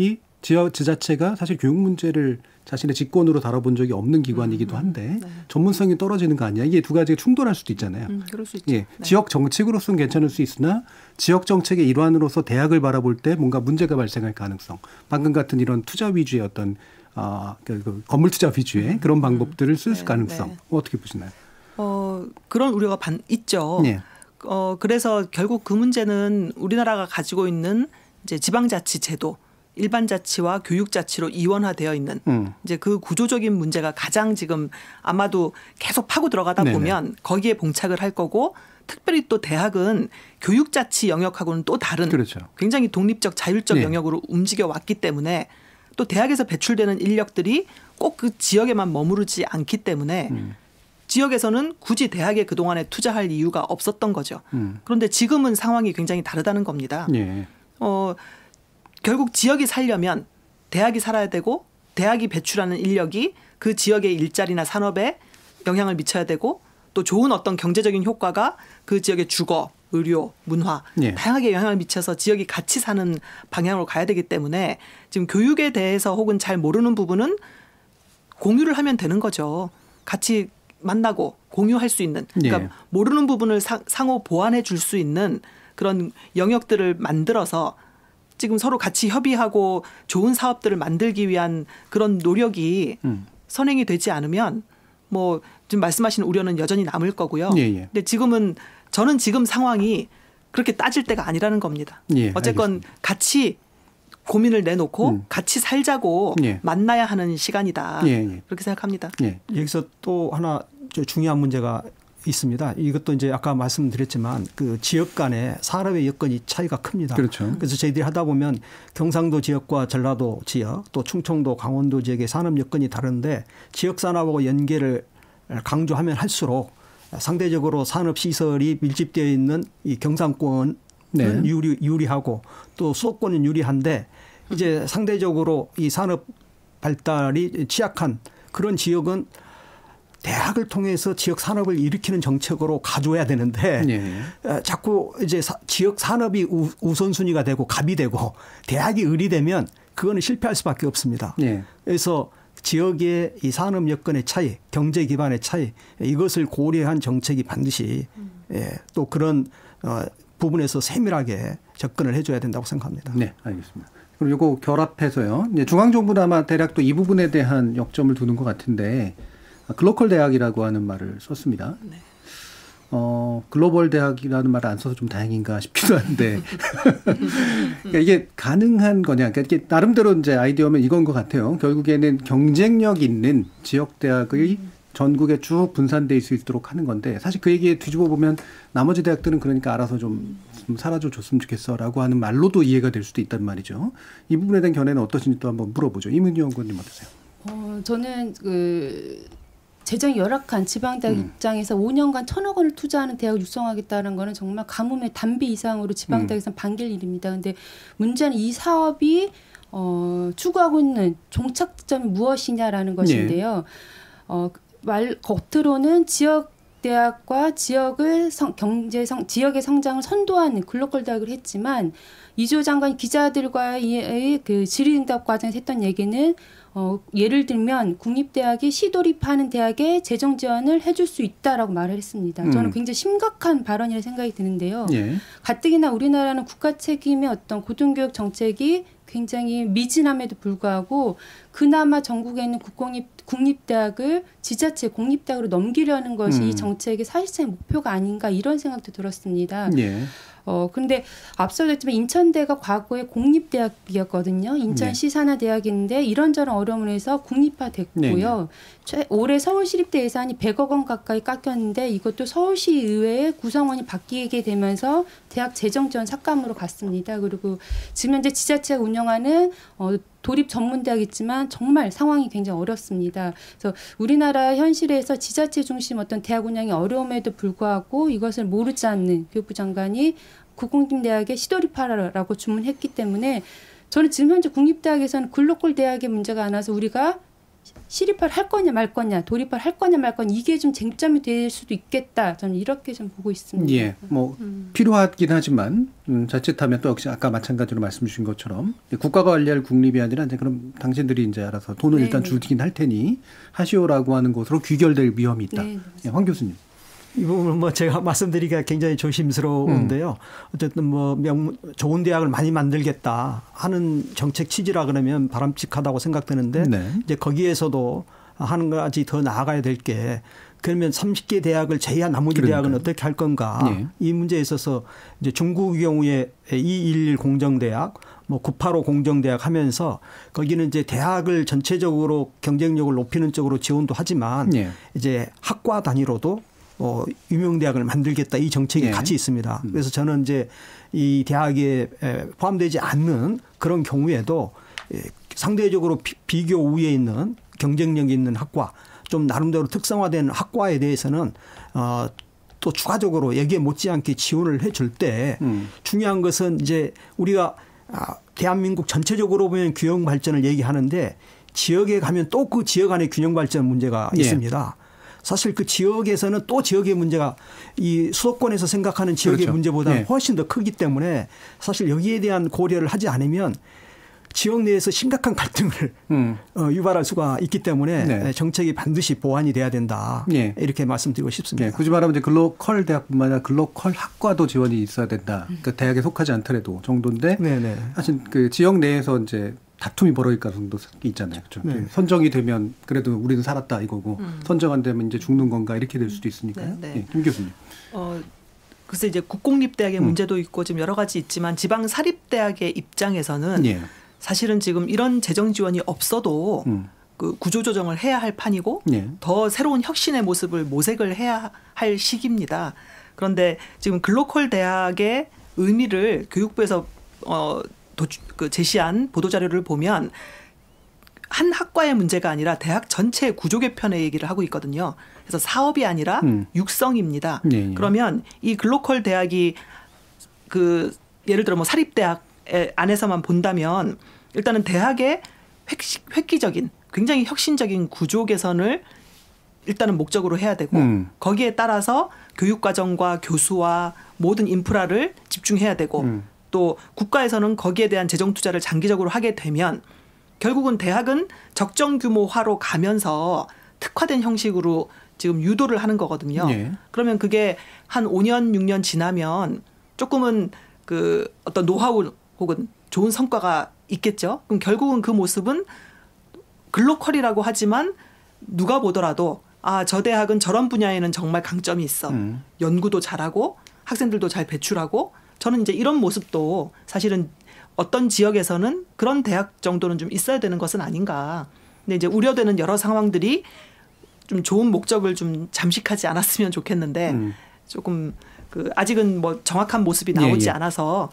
지자체가 사실 교육 문제를 자신의 직권으로 다뤄본 적이 없는 기관이기도 한데 전문성이 떨어지는 거 아니냐. 이게 두 가지가 충돌할 수도 있잖아요. 그럴 수 있죠. 예, 지역 정책으로서는 괜찮을 수 있으나 지역 정책의 일환으로서 대학을 바라볼 때 뭔가 문제가 발생할 가능성. 방금 같은 이런 투자 위주의 어떤 그 건물 투자 위주의 그런 방법들을 쓸 가능성. 어떻게 보시나요? 그런 우려가 있죠. 네. 그래서 결국 그 문제는 우리나라가 가지고 있는 이제 지방자치 제도, 일반자치와 교육자치로 이원화되어 있는 이제 그 구조적인 문제가 가장 지금 아마도 계속 파고 들어가다 보면 거기에 봉착을 할 거고 특별히 또 대학은 교육자치 영역하고는 또 다른 그렇죠. 굉장히 독립적 자율적 영역으로 움직여 왔기 때문에 또 대학에서 배출되는 인력들이 꼭 그 지역에만 머무르지 않기 때문에 지역에서는 굳이 대학에 그동안에 투자할 이유가 없었던 거죠. 그런데 지금은 상황이 굉장히 다르다는 겁니다. 예. 결국 지역이 살려면 대학이 살아야 되고 대학이 배출하는 인력이 그 지역의 일자리나 산업에 영향을 미쳐야 되고 또 좋은 어떤 경제적인 효과가 그 지역의 주거, 의료, 문화 다양하게 영향을 미쳐서 지역이 같이 사는 방향으로 가야 되기 때문에 지금 교육에 대해서 혹은 잘 모르는 부분은 공유를 하면 되는 거죠. 같이 만나고 공유할 수 있는 그러니까 모르는 부분을 상호 보완해 줄 수 있는 그런 영역들을 만들어서 지금 서로 같이 협의하고 좋은 사업들을 만들기 위한 그런 노력이 선행이 되지 않으면 뭐 지금 말씀하신 우려는 여전히 남을 거고요. 근데 저는 지금 상황이 그렇게 따질 때가 아니라는 겁니다. 어쨌건 알겠습니다. 같이 고민을 내놓고 같이 살자고 만나야 하는 시간이다. 그렇게 생각합니다. 여기서 또 하나 중요한 문제가 있습니다. 이것도 이제 아까 말씀드렸지만 그 지역 간의 산업의 여건이 차이가 큽니다. 그렇죠. 그래서 저희들이 하다 보면 경상도 지역과 전라도 지역 또 충청도 강원도 지역의 산업 여건이 다른데 지역 산업하고 연계를 강조하면 할수록 상대적으로 산업 시설이 밀집되어 있는 이 경상권은 유리하고 또 수도권은 유리한데 이제 상대적으로 이 산업 발달이 취약한 그런 지역은 대학을 통해서 지역 산업을 일으키는 정책으로 가져야 되는데 자꾸 이제 지역 산업이 우선순위가 되고 갑이 되고 대학이 을이 되면 그거는 실패할 수밖에 없습니다. 그래서 지역의 이 산업 여건의 차이, 경제 기반의 차이 이것을 고려한 정책이 반드시 또 그런 부분에서 세밀하게 접근을 해줘야 된다고 생각합니다. 네, 알겠습니다. 그리고 이거 결합해서요. 이제 중앙정부는 아마 대략 또 이 부분에 대한 역점을 두는 것 같은데 글로컬 대학이라고 하는 말을 썼습니다. 네. 글로벌 대학이라는 말을 안 써서 좀 다행인가 싶기도 한데 그러니까 이게 가능한 거냐? 그러니까 이게 나름대로 이제 아이디어면 이건 것 같아요. 결국에는 경쟁력 있는 지역 대학의 전국에 쭉 분산돼 있을 수 있도록 하는 건데 사실 그 얘기에 뒤집어 보면 나머지 대학들은 그러니까 알아서 좀 사라져 줬으면 좋겠어라고 하는 말로도 이해가 될 수도 있단 말이죠. 이 부분에 대한 견해는 어떠신지 또 한번 물어보죠. 이문희 연구원님 어떠세요? 저는 재정이 열악한 지방대학 입장에서 5년간 1,000억 원을 투자하는 대학을 육성하겠다는 거는 정말 가뭄의 단비 이상으로 지방대학에서는 반길 일입니다. 그런데 문제는 이 사업이 추구하고 있는 종착점이 무엇이냐라는 것인데요. 겉으로는 지역 대학과 지역의 성장을 선도하는 글로컬 대학을 했지만 이주호 장관이 기자들과의 그 질의응답 과정에서 했던 얘기는 예를 들면 국립대학이 시도립하는 대학에 재정 지원을 해줄 수 있다라고 말을 했습니다. 저는 굉장히 심각한 발언이라고 생각이 드는데요. 예. 가뜩이나 우리나라는 국가 책임의 어떤 고등교육 정책이 굉장히 미진함에도 불구하고 그나마 전국에 있는 국립대학을 지자체 공립대학으로 넘기려는 것이 이 정책의 사실상의 목표가 아닌가 이런 생각도 들었습니다. 예. 근데 앞서도 했지만 인천대가 과거에 공립대학이었거든요. 인천시 산하대학인데 이런저런 어려움을 해서 국립화됐고요. 올해 서울시립대 예산이 100억 원 가까이 깎였는데 이것도 서울시의회의 구성원이 바뀌게 되면서 대학 재정 지원 삭감으로 갔습니다. 그리고 지금 현재 지자체가 운영하는 도립 전문대학이 있지만 정말 상황이 굉장히 어렵습니다. 그래서 우리나라 현실에서 지자체 중심 어떤 대학 운영이 어려움에도 불구하고 이것을 모르지 않는 교육부 장관이 국공립대학에 시도립하라라고 주문했기 때문에 저는 지금 현재 국립대학에서는 글로컬 대학의 문제가 안 와서 우리가 시립화를 할 거냐 말 거냐, 도립화를 할 거냐 말 거냐 이게 좀 쟁점이 될 수도 있겠다. 저는 이렇게 좀 보고 있습니다. 예, 뭐 필요하긴 하지만 자칫하면 또 역시 아까 마찬가지로 말씀 주신 것처럼 국가가 관리할 국립이 아니라 이제 그럼 당신들이 이제 알아서 돈을 일단 주긴 할 테니 하시오라고 하는 것으로 귀결될 위험이 있다. 예, 황 교수님. 이 부분은 뭐 제가 말씀드리기가 굉장히 조심스러운데요. 어쨌든 뭐 좋은 대학을 많이 만들겠다 하는 정책 취지라 그러면 바람직하다고 생각되는데 이제 거기에서도 한 가지 더 나아가야 될 게 그러면 30개 대학을 제외한 나머지 대학은 어떻게 할 건가? 이 문제에 있어서 이제 중국의 경우에 211 공정대학, 뭐 985 공정대학 하면서 거기는 이제 대학을 전체적으로 경쟁력을 높이는 쪽으로 지원도 하지만 이제 학과 단위로도 유명대학을 만들겠다 이 정책이 같이 있습니다. 그래서 저는 이제 이 대학에 포함되지 않는 그런 경우에도 상대적으로 비교 우위에 있는 경쟁력 있는 학과 좀 나름대로 특성화된 학과에 대해서는 또 추가적으로 여기에 못지않게 지원을 해줄 때 중요한 것은 이제 우리가 대한민국 전체적으로 보면 균형 발전을 얘기하는데 지역에 가면 또 그 지역 안에 균형 발전 문제가 있습니다. 사실 그 지역에서는 또 지역의 문제가 이 수도권에서 생각하는 지역의 문제보다 훨씬 더 크기 때문에 사실 여기에 대한 고려를 하지 않으면 지역 내에서 심각한 갈등을 유발할 수가 있기 때문에 정책이 반드시 보완이 돼야 된다. 이렇게 말씀드리고 싶습니다. 굳이 말하면 이제 글로컬 대학뿐만 아니라 글로컬 학과도 지원이 있어야 된다. 그러니까 대학에 속하지 않더라도 정도인데 사실 그 지역 내에서 이제 다툼이 벌어질 가능성도 있잖아요. 그렇죠? 선정이 되면 그래도 우리는 살았다 이거고 선정 안 되면 이제 죽는 건가 이렇게 될 수도 있으니까요. 김 교수님. 글쎄 이제 국공립대학의 문제도 있고 지금 여러 가지 있지만 지방 사립대학의 입장에서는 사실은 지금 이런 재정 지원이 없어도 그 구조조정을 해야 할 판이고 더 새로운 혁신의 모습을 모색을 해야 할 시기입니다. 그런데 지금 글로컬 대학의 의미를 교육부에서 제시한 보도자료를 보면 한 학과의 문제가 아니라 대학 전체 구조 개편의 얘기를 하고 있거든요. 그래서 사업이 아니라 육성입니다. 그러면 이 글로컬 대학이 그 예를 들어 뭐 사립대학 안에서만 본다면 일단은 대학의 획기적인 굉장히 혁신적인 구조 개선을 일단은 목적으로 해야 되고 거기에 따라서 교육과정과 교수와 모든 인프라를 집중해야 되고 또 국가에서는 거기에 대한 재정 투자를 장기적으로 하게 되면 결국은 대학은 적정 규모화로 가면서 특화된 형식으로 지금 유도를 하는 거거든요. 네. 그러면 그게 한 5년, 6년 지나면 조금은 그 어떤 노하우 혹은 좋은 성과가 있겠죠. 그럼 결국은 그 모습은 글로컬이라고 하지만 누가 보더라도 아, 저 대학은 저런 분야에는 정말 강점이 있어. 연구도 잘하고 학생들도 잘 배출하고 저는 이제 이런 모습도 사실은 어떤 지역에서는 그런 대학 정도는 좀 있어야 되는 것은 아닌가. 근데 이제 우려되는 여러 상황들이 좀 좋은 목적을 좀 잠식하지 않았으면 좋겠는데 조금 그 아직은 뭐 정확한 모습이 나오지 않아서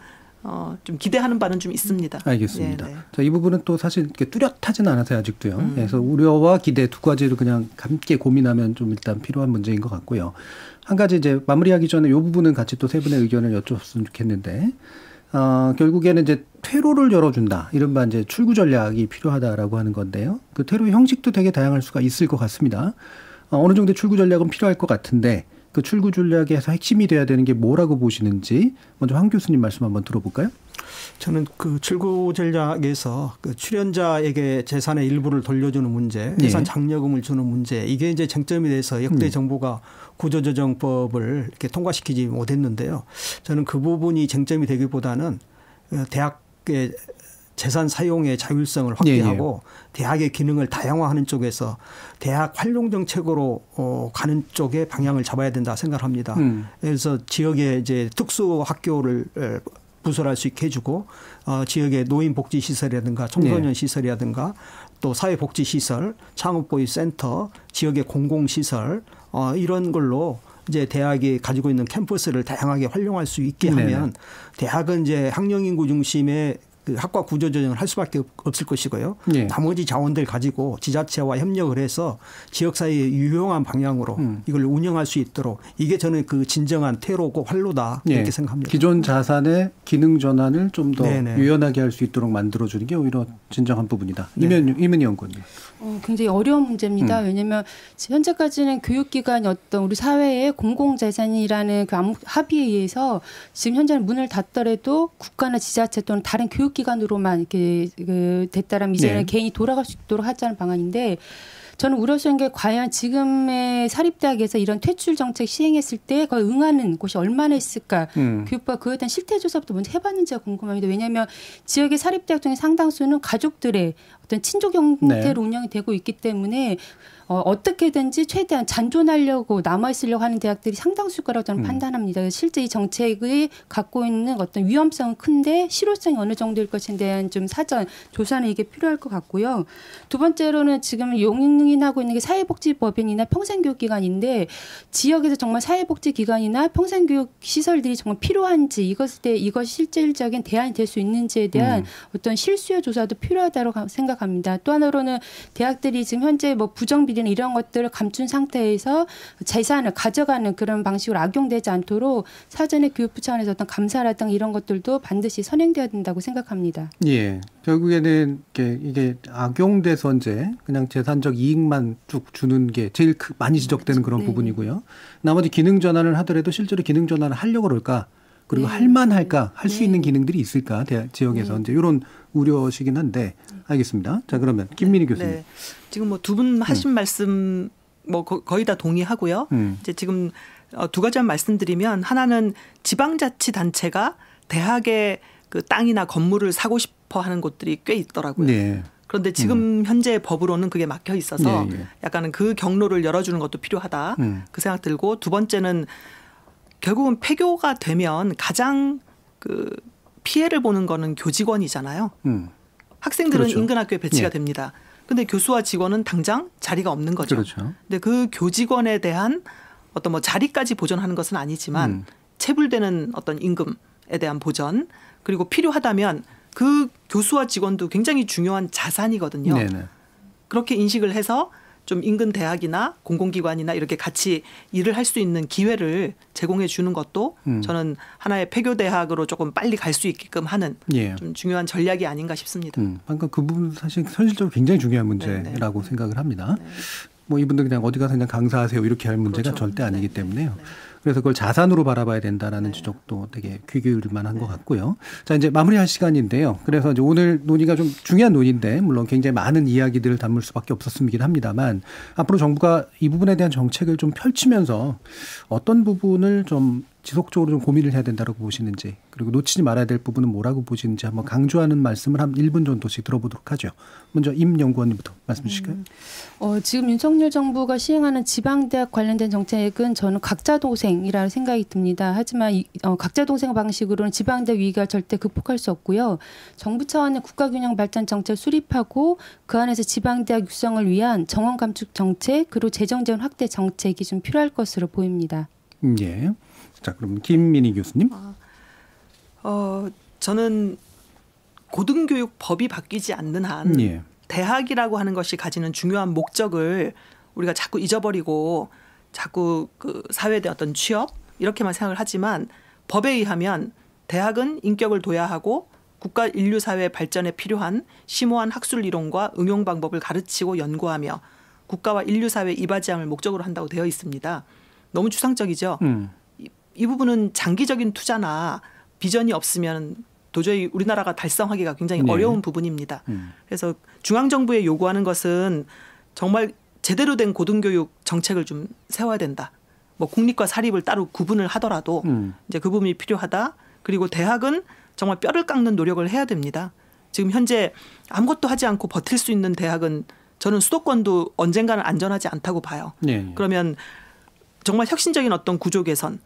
좀 기대하는 바는 좀 있습니다. 알겠습니다. 자, 이 부분은 또 사실 이렇게 뚜렷하지는 않아서요, 아직도요. 그래서 우려와 기대 두 가지를 그냥 함께 고민하면 좀 일단 필요한 문제인 것 같고요. 한 가지 이제 마무리하기 전에 이 부분은 같이 또 세 분의 의견을 여쭤봤으면 좋겠는데, 결국에는 이제 퇴로를 열어준다. 이른바 이제 출구 전략이 필요하다라고 하는 건데요. 그 퇴로 형식도 되게 다양할 수가 있을 것 같습니다. 어느 정도의 출구 전략은 필요할 것 같은데, 그 출구 전략에서 핵심이 돼야 되는 게 뭐라고 보시는지 먼저 황 교수님 말씀 한번 들어볼까요? 저는 그 출구 전략에서 그 출연자에게 재산의 일부를 돌려주는 문제, 예산 장려금을 주는 문제, 이게 이제 쟁점이 돼서 역대 정부가 구조조정법을 이렇게 통과시키지 못했는데요. 저는 그 부분이 쟁점이 되기보다는 대학의 재산 사용의 자율성을 확대하고 대학의 기능을 다양화하는 쪽에서 대학 활용 정책으로 가는 쪽에 방향을 잡아야 된다 생각합니다. 그래서 지역에 이제 특수 학교를 부설할 수 있게 해주고 지역의 노인복지시설이라든가 청소년 시설이라든가 또 사회복지시설, 창업보유센터, 지역의 공공시설 이런 걸로 이제 대학이 가지고 있는 캠퍼스를 다양하게 활용할 수 있게 하면 대학은 이제 학령인구 중심의 그 학과 구조조정을 할 수밖에 없을 것이고요. 나머지 자원들 가지고 지자체와 협력을 해서 지역사회의 유용한 방향으로 이걸 운영할 수 있도록 이게 저는 그 진정한 퇴로고 활로다 이렇게 생각합니다. 기존 자산의 기능 전환을 좀 더 유연하게 할 수 있도록 만들어주는 게 오히려 진정한 부분이다. 이문희 연구원님. 굉장히 어려운 문제입니다. 왜냐하면 현재까지는 교육기관이 어떤 우리 사회의 공공재산이라는 그 합의에 의해서 지금 현재는 문을 닫더라도 국가나 지자체 또는 다른 교육기관으로만 이렇게 됐다라면 이제는 개인이 돌아갈 수 있도록 하자는 방안인데 저는 우려스러운 게 과연 지금의 사립대학에서 이런 퇴출 정책 시행했을 때 거의 응하는 곳이 얼마나 있을까. 교육부가 그에 대한 실태조사부터 먼저 해봤는지가 궁금합니다. 왜냐하면 지역의 사립대학 중에 상당수는 가족들의 어떤 친족 형태로 운영이 되고 있기 때문에 어떻게든지 최대한 잔존하려고 남아있으려고 하는 대학들이 상당수일 거라고 저는 판단합니다. 실제 이 정책이 갖고 있는 어떤 위험성은 큰데 실효성이 어느 정도일 것에 대한 좀 사전 조사는 이게 필요할 것 같고요. 두 번째로는 지금 용인하고 있는 게 사회복지법인이나 평생교육기관인데 지역에서 정말 사회복지기관이나 평생교육시설들이 정말 필요한지 이것이 실질적인 대안이 될 수 있는지에 대한 어떤 실수요 조사도 필요하다고 생각합니다. 또 하나로는 대학들이 지금 현재 뭐 부정비리 이런 것들을 감춘 상태에서 재산을 가져가는 그런 방식으로 악용되지 않도록 사전에 교육부 차원에서 어떤 감사라든가 이런 것들도 반드시 선행돼야 된다고 생각합니다. 예, 결국에는 이게 악용돼서 이제 그냥 재산적 이익만 쭉 주는 게 제일 많이 지적되는 그런 부분이고요. 나머지 기능 전환을 하더라도 실제로 기능 전환을 하려고 그럴까? 그리고 할만할까? 할 수 있는 기능들이 있을까? 대학 지역에서 이제 이런 우려시긴 한데 알겠습니다. 자, 그러면 김민희 교수님. 지금 뭐 두 분 하신 말씀 뭐 거의 다 동의하고요. 이제 지금 두 가지만 말씀드리면 하나는 지방자치단체가 대학의 그 땅이나 건물을 사고 싶어 하는 곳들이 꽤 있더라고요. 그런데 지금 현재 법으로는 그게 막혀 있어서 약간은 그 경로를 열어주는 것도 필요하다. 그 생각 들고 두 번째는 결국은 폐교가 되면 가장 그 피해를 보는 거는 교직원이잖아요. 학생들은 인근 학교에 배치가 됩니다. 근데 교수와 직원은 당장 자리가 없는 거죠. 근데 그 교직원에 대한 어떤 뭐 자리까지 보존하는 것은 아니지만 체불되는 어떤 임금에 대한 보전 그리고 필요하다면 그 교수와 직원도 굉장히 중요한 자산이거든요. 그렇게 인식을 해서 좀 인근 대학이나 공공기관이나 이렇게 같이 일을 할 수 있는 기회를 제공해 주는 것도 저는 하나의 폐교 대학으로 조금 빨리 갈 수 있게끔 하는 좀 중요한 전략이 아닌가 싶습니다. 방금 그 부분 사실 현실적으로 굉장히 중요한 문제라고 생각을 합니다. 뭐 이분들 그냥 어디 가서 그냥 강사하세요 이렇게 할 문제가 절대 아니기 때문에요. 그래서 그걸 자산으로 바라봐야 된다라는 지적도 되게 귀 기울일 만한 것 같고요. 자, 이제 마무리할 시간인데요. 그래서 이제 오늘 논의가 좀 중요한 논의인데 물론 굉장히 많은 이야기들을 담을 수밖에 없었음이긴 합니다만 앞으로 정부가 이 부분에 대한 정책을 좀 펼치면서 어떤 부분을 좀 지속적으로 좀 고민을 해야 된다고 보시는지 그리고 놓치지 말아야 될 부분은 뭐라고 보시는지 한번 강조하는 말씀을 한 1분 정도씩 들어보도록 하죠. 먼저 임 연구원님부터 말씀 주실까요? 지금 윤석열 정부가 시행하는 지방대학 관련된 정책은 저는 각자 동생이라는 생각이 듭니다. 하지만 각자 동생 방식으로는 지방대학 위기가 절대 극복할 수 없고요. 정부 차원의 국가균형 발전 정책을 수립하고 그 안에서 지방대학 육성을 위한 정원 감축 정책 그리고 재정 지원 확대 정책이 좀 필요할 것으로 보입니다. 예. 자, 그럼 김민희 교수님. 저는 고등교육법이 바뀌지 않는 한 대학이라고 하는 것이 가지는 중요한 목적을 우리가 자꾸 잊어버리고 자꾸 그 사회에 대한 어떤 취업 이렇게만 생각을 하지만 법에 의하면 대학은 인격을 둬야 하고 국가 인류 사회 발전에 필요한 심오한 학술 이론과 응용 방법을 가르치고 연구하며 국가와 인류 사회에 이바지함을 목적으로 한다고 되어 있습니다. 너무 추상적이죠. 이 부분은 장기적인 투자나 비전이 없으면 도저히 우리나라가 달성하기가 굉장히 어려운 부분입니다. 그래서 중앙정부에 요구하는 것은 정말 제대로 된 고등교육 정책을 좀 세워야 된다. 뭐 국립과 사립을 따로 구분을 하더라도 이제 그 부분이 필요하다. 그리고 대학은 정말 뼈를 깎는 노력을 해야 됩니다. 지금 현재 아무것도 하지 않고 버틸 수 있는 대학은 저는 수도권도 언젠가는 안전하지 않다고 봐요. 그러면 정말 혁신적인 어떤 구조 개선,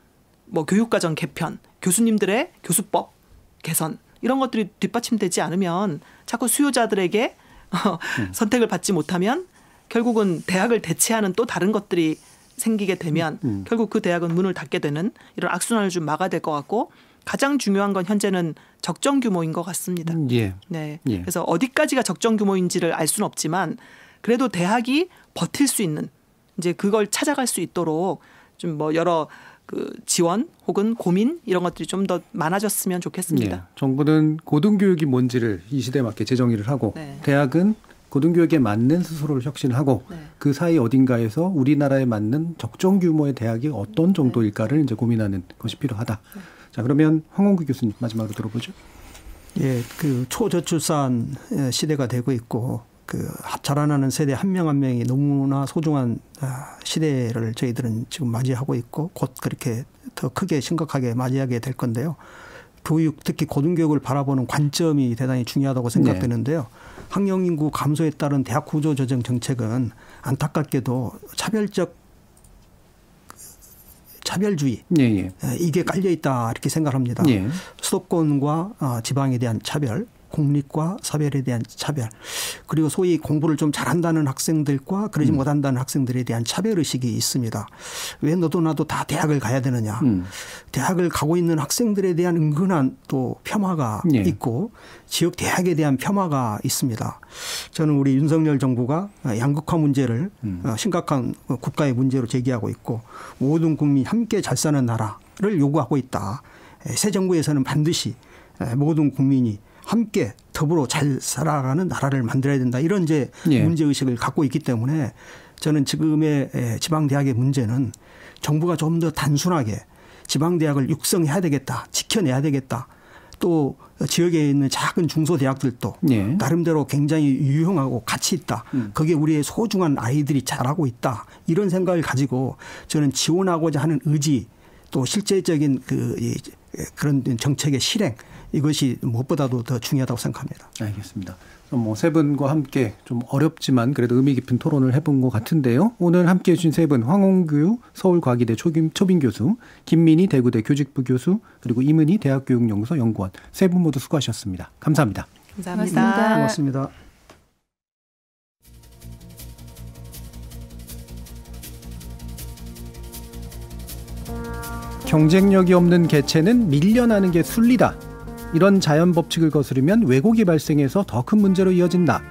뭐 교육과정 개편, 교수님들의 교수법 개선 이런 것들이 뒷받침되지 않으면 자꾸 수요자들에게 선택을 받지 못하면 결국은 대학을 대체하는 또 다른 것들이 생기게 되면 결국 그 대학은 문을 닫게 되는 이런 악순환을 좀 막아야 될 것 같고 가장 중요한 건 현재는 적정 규모인 것 같습니다. 네. 그래서 어디까지가 적정 규모인지를 알 수는 없지만 그래도 대학이 버틸 수 있는 이제 그걸 찾아갈 수 있도록 좀 뭐 여러 그 지원 혹은 고민 이런 것들이 좀 더 많아졌으면 좋겠습니다. 정부는 고등교육이 뭔지를 이 시대에 맞게 재정의를 하고 대학은 고등교육에 맞는 스스로를 혁신을 하고 그 사이 어딘가에서 우리나라에 맞는 적정 규모의 대학이 어떤 정도일까를 이제 고민하는 것이 필요하다. 자, 그러면 황원구 교수님 마지막으로 들어보죠. 예, 그 초저출산 시대가 되고 있고 그 자라나는 세대 한 명 한 명이 너무나 소중한 시대를 저희들은 지금 맞이하고 있고 곧 그렇게 더 크게 심각하게 맞이하게 될 건데요. 교육 특히 고등교육을 바라보는 관점이 대단히 중요하다고 생각되는데요. 학령 인구 감소에 따른 대학 구조 조정 정책은 안타깝게도 차별주의 이게 깔려 있다 이렇게 생각합니다. 수도권과 지방에 대한 차별, 공립과 사별에 대한 차별, 그리고 소위 공부를 좀 잘한다는 학생들과 그러지 못한다는 학생들에 대한 차별의식이 있습니다. 왜 너도 나도 다 대학을 가야 되느냐. 대학을 가고 있는 학생들에 대한 은근한 또 폄하가 있고 지역 대학에 대한 폄하가 있습니다. 저는 우리 윤석열 정부가 양극화 문제를 심각한 국가의 문제로 제기하고 있고 모든 국민이 함께 잘 사는 나라를 요구하고 있다. 새 정부에서는 반드시 모든 국민이 함께 더불어 잘 살아가는 나라를 만들어야 된다. 이런 이제 문제의식을 갖고 있기 때문에 저는 지금의 지방대학의 문제는 정부가 좀 더 단순하게 지방대학을 육성해야 되겠다. 지켜내야 되겠다. 또 지역에 있는 작은 중소대학들도 나름대로 굉장히 유용하고 가치 있다. 거기에 우리의 소중한 아이들이 자라고 있다. 이런 생각을 가지고 저는 지원하고자 하는 의지 또 실제적인 그런 정책의 실행 이것이 무엇보다도 더 중요하다고 생각합니다. 알겠습니다. 뭐 세 분과 함께 좀 어렵지만 그래도 의미 깊은 토론을 해본 것 같은데요. 오늘 함께해 주신 세 분 황원규 서울과기대 초빙 교수, 김민희 대구대 교직부 교수 그리고 임은희 대학교육연구소 연구원 세 분 모두 수고하셨습니다. 감사합니다. 감사합니다. 고맙습니다. 경쟁력이 없는 개체는 밀려나는 게 순리다. 이런 자연 법칙을 거스르면 왜곡이 발생해서 더 큰 문제로 이어진다.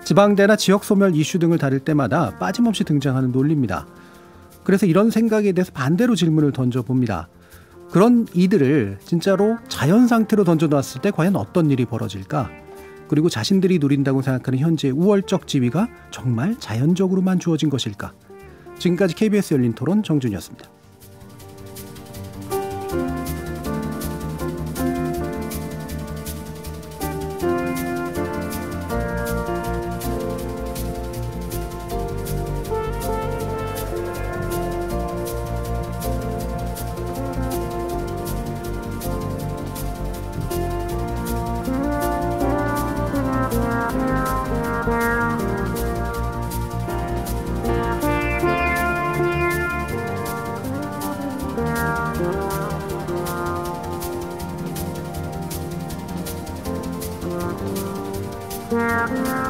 지방대나 지역 소멸 이슈 등을 다룰 때마다 빠짐없이 등장하는 논리입니다. 그래서 이런 생각에 대해서 반대로 질문을 던져봅니다. 그런 이들을 진짜로 자연 상태로 던져놨을 때 과연 어떤 일이 벌어질까? 그리고 자신들이 누린다고 생각하는 현재의 우월적 지위가 정말 자연적으로만 주어진 것일까? 지금까지 KBS 열린 토론 정준이었습니다. 있습니다.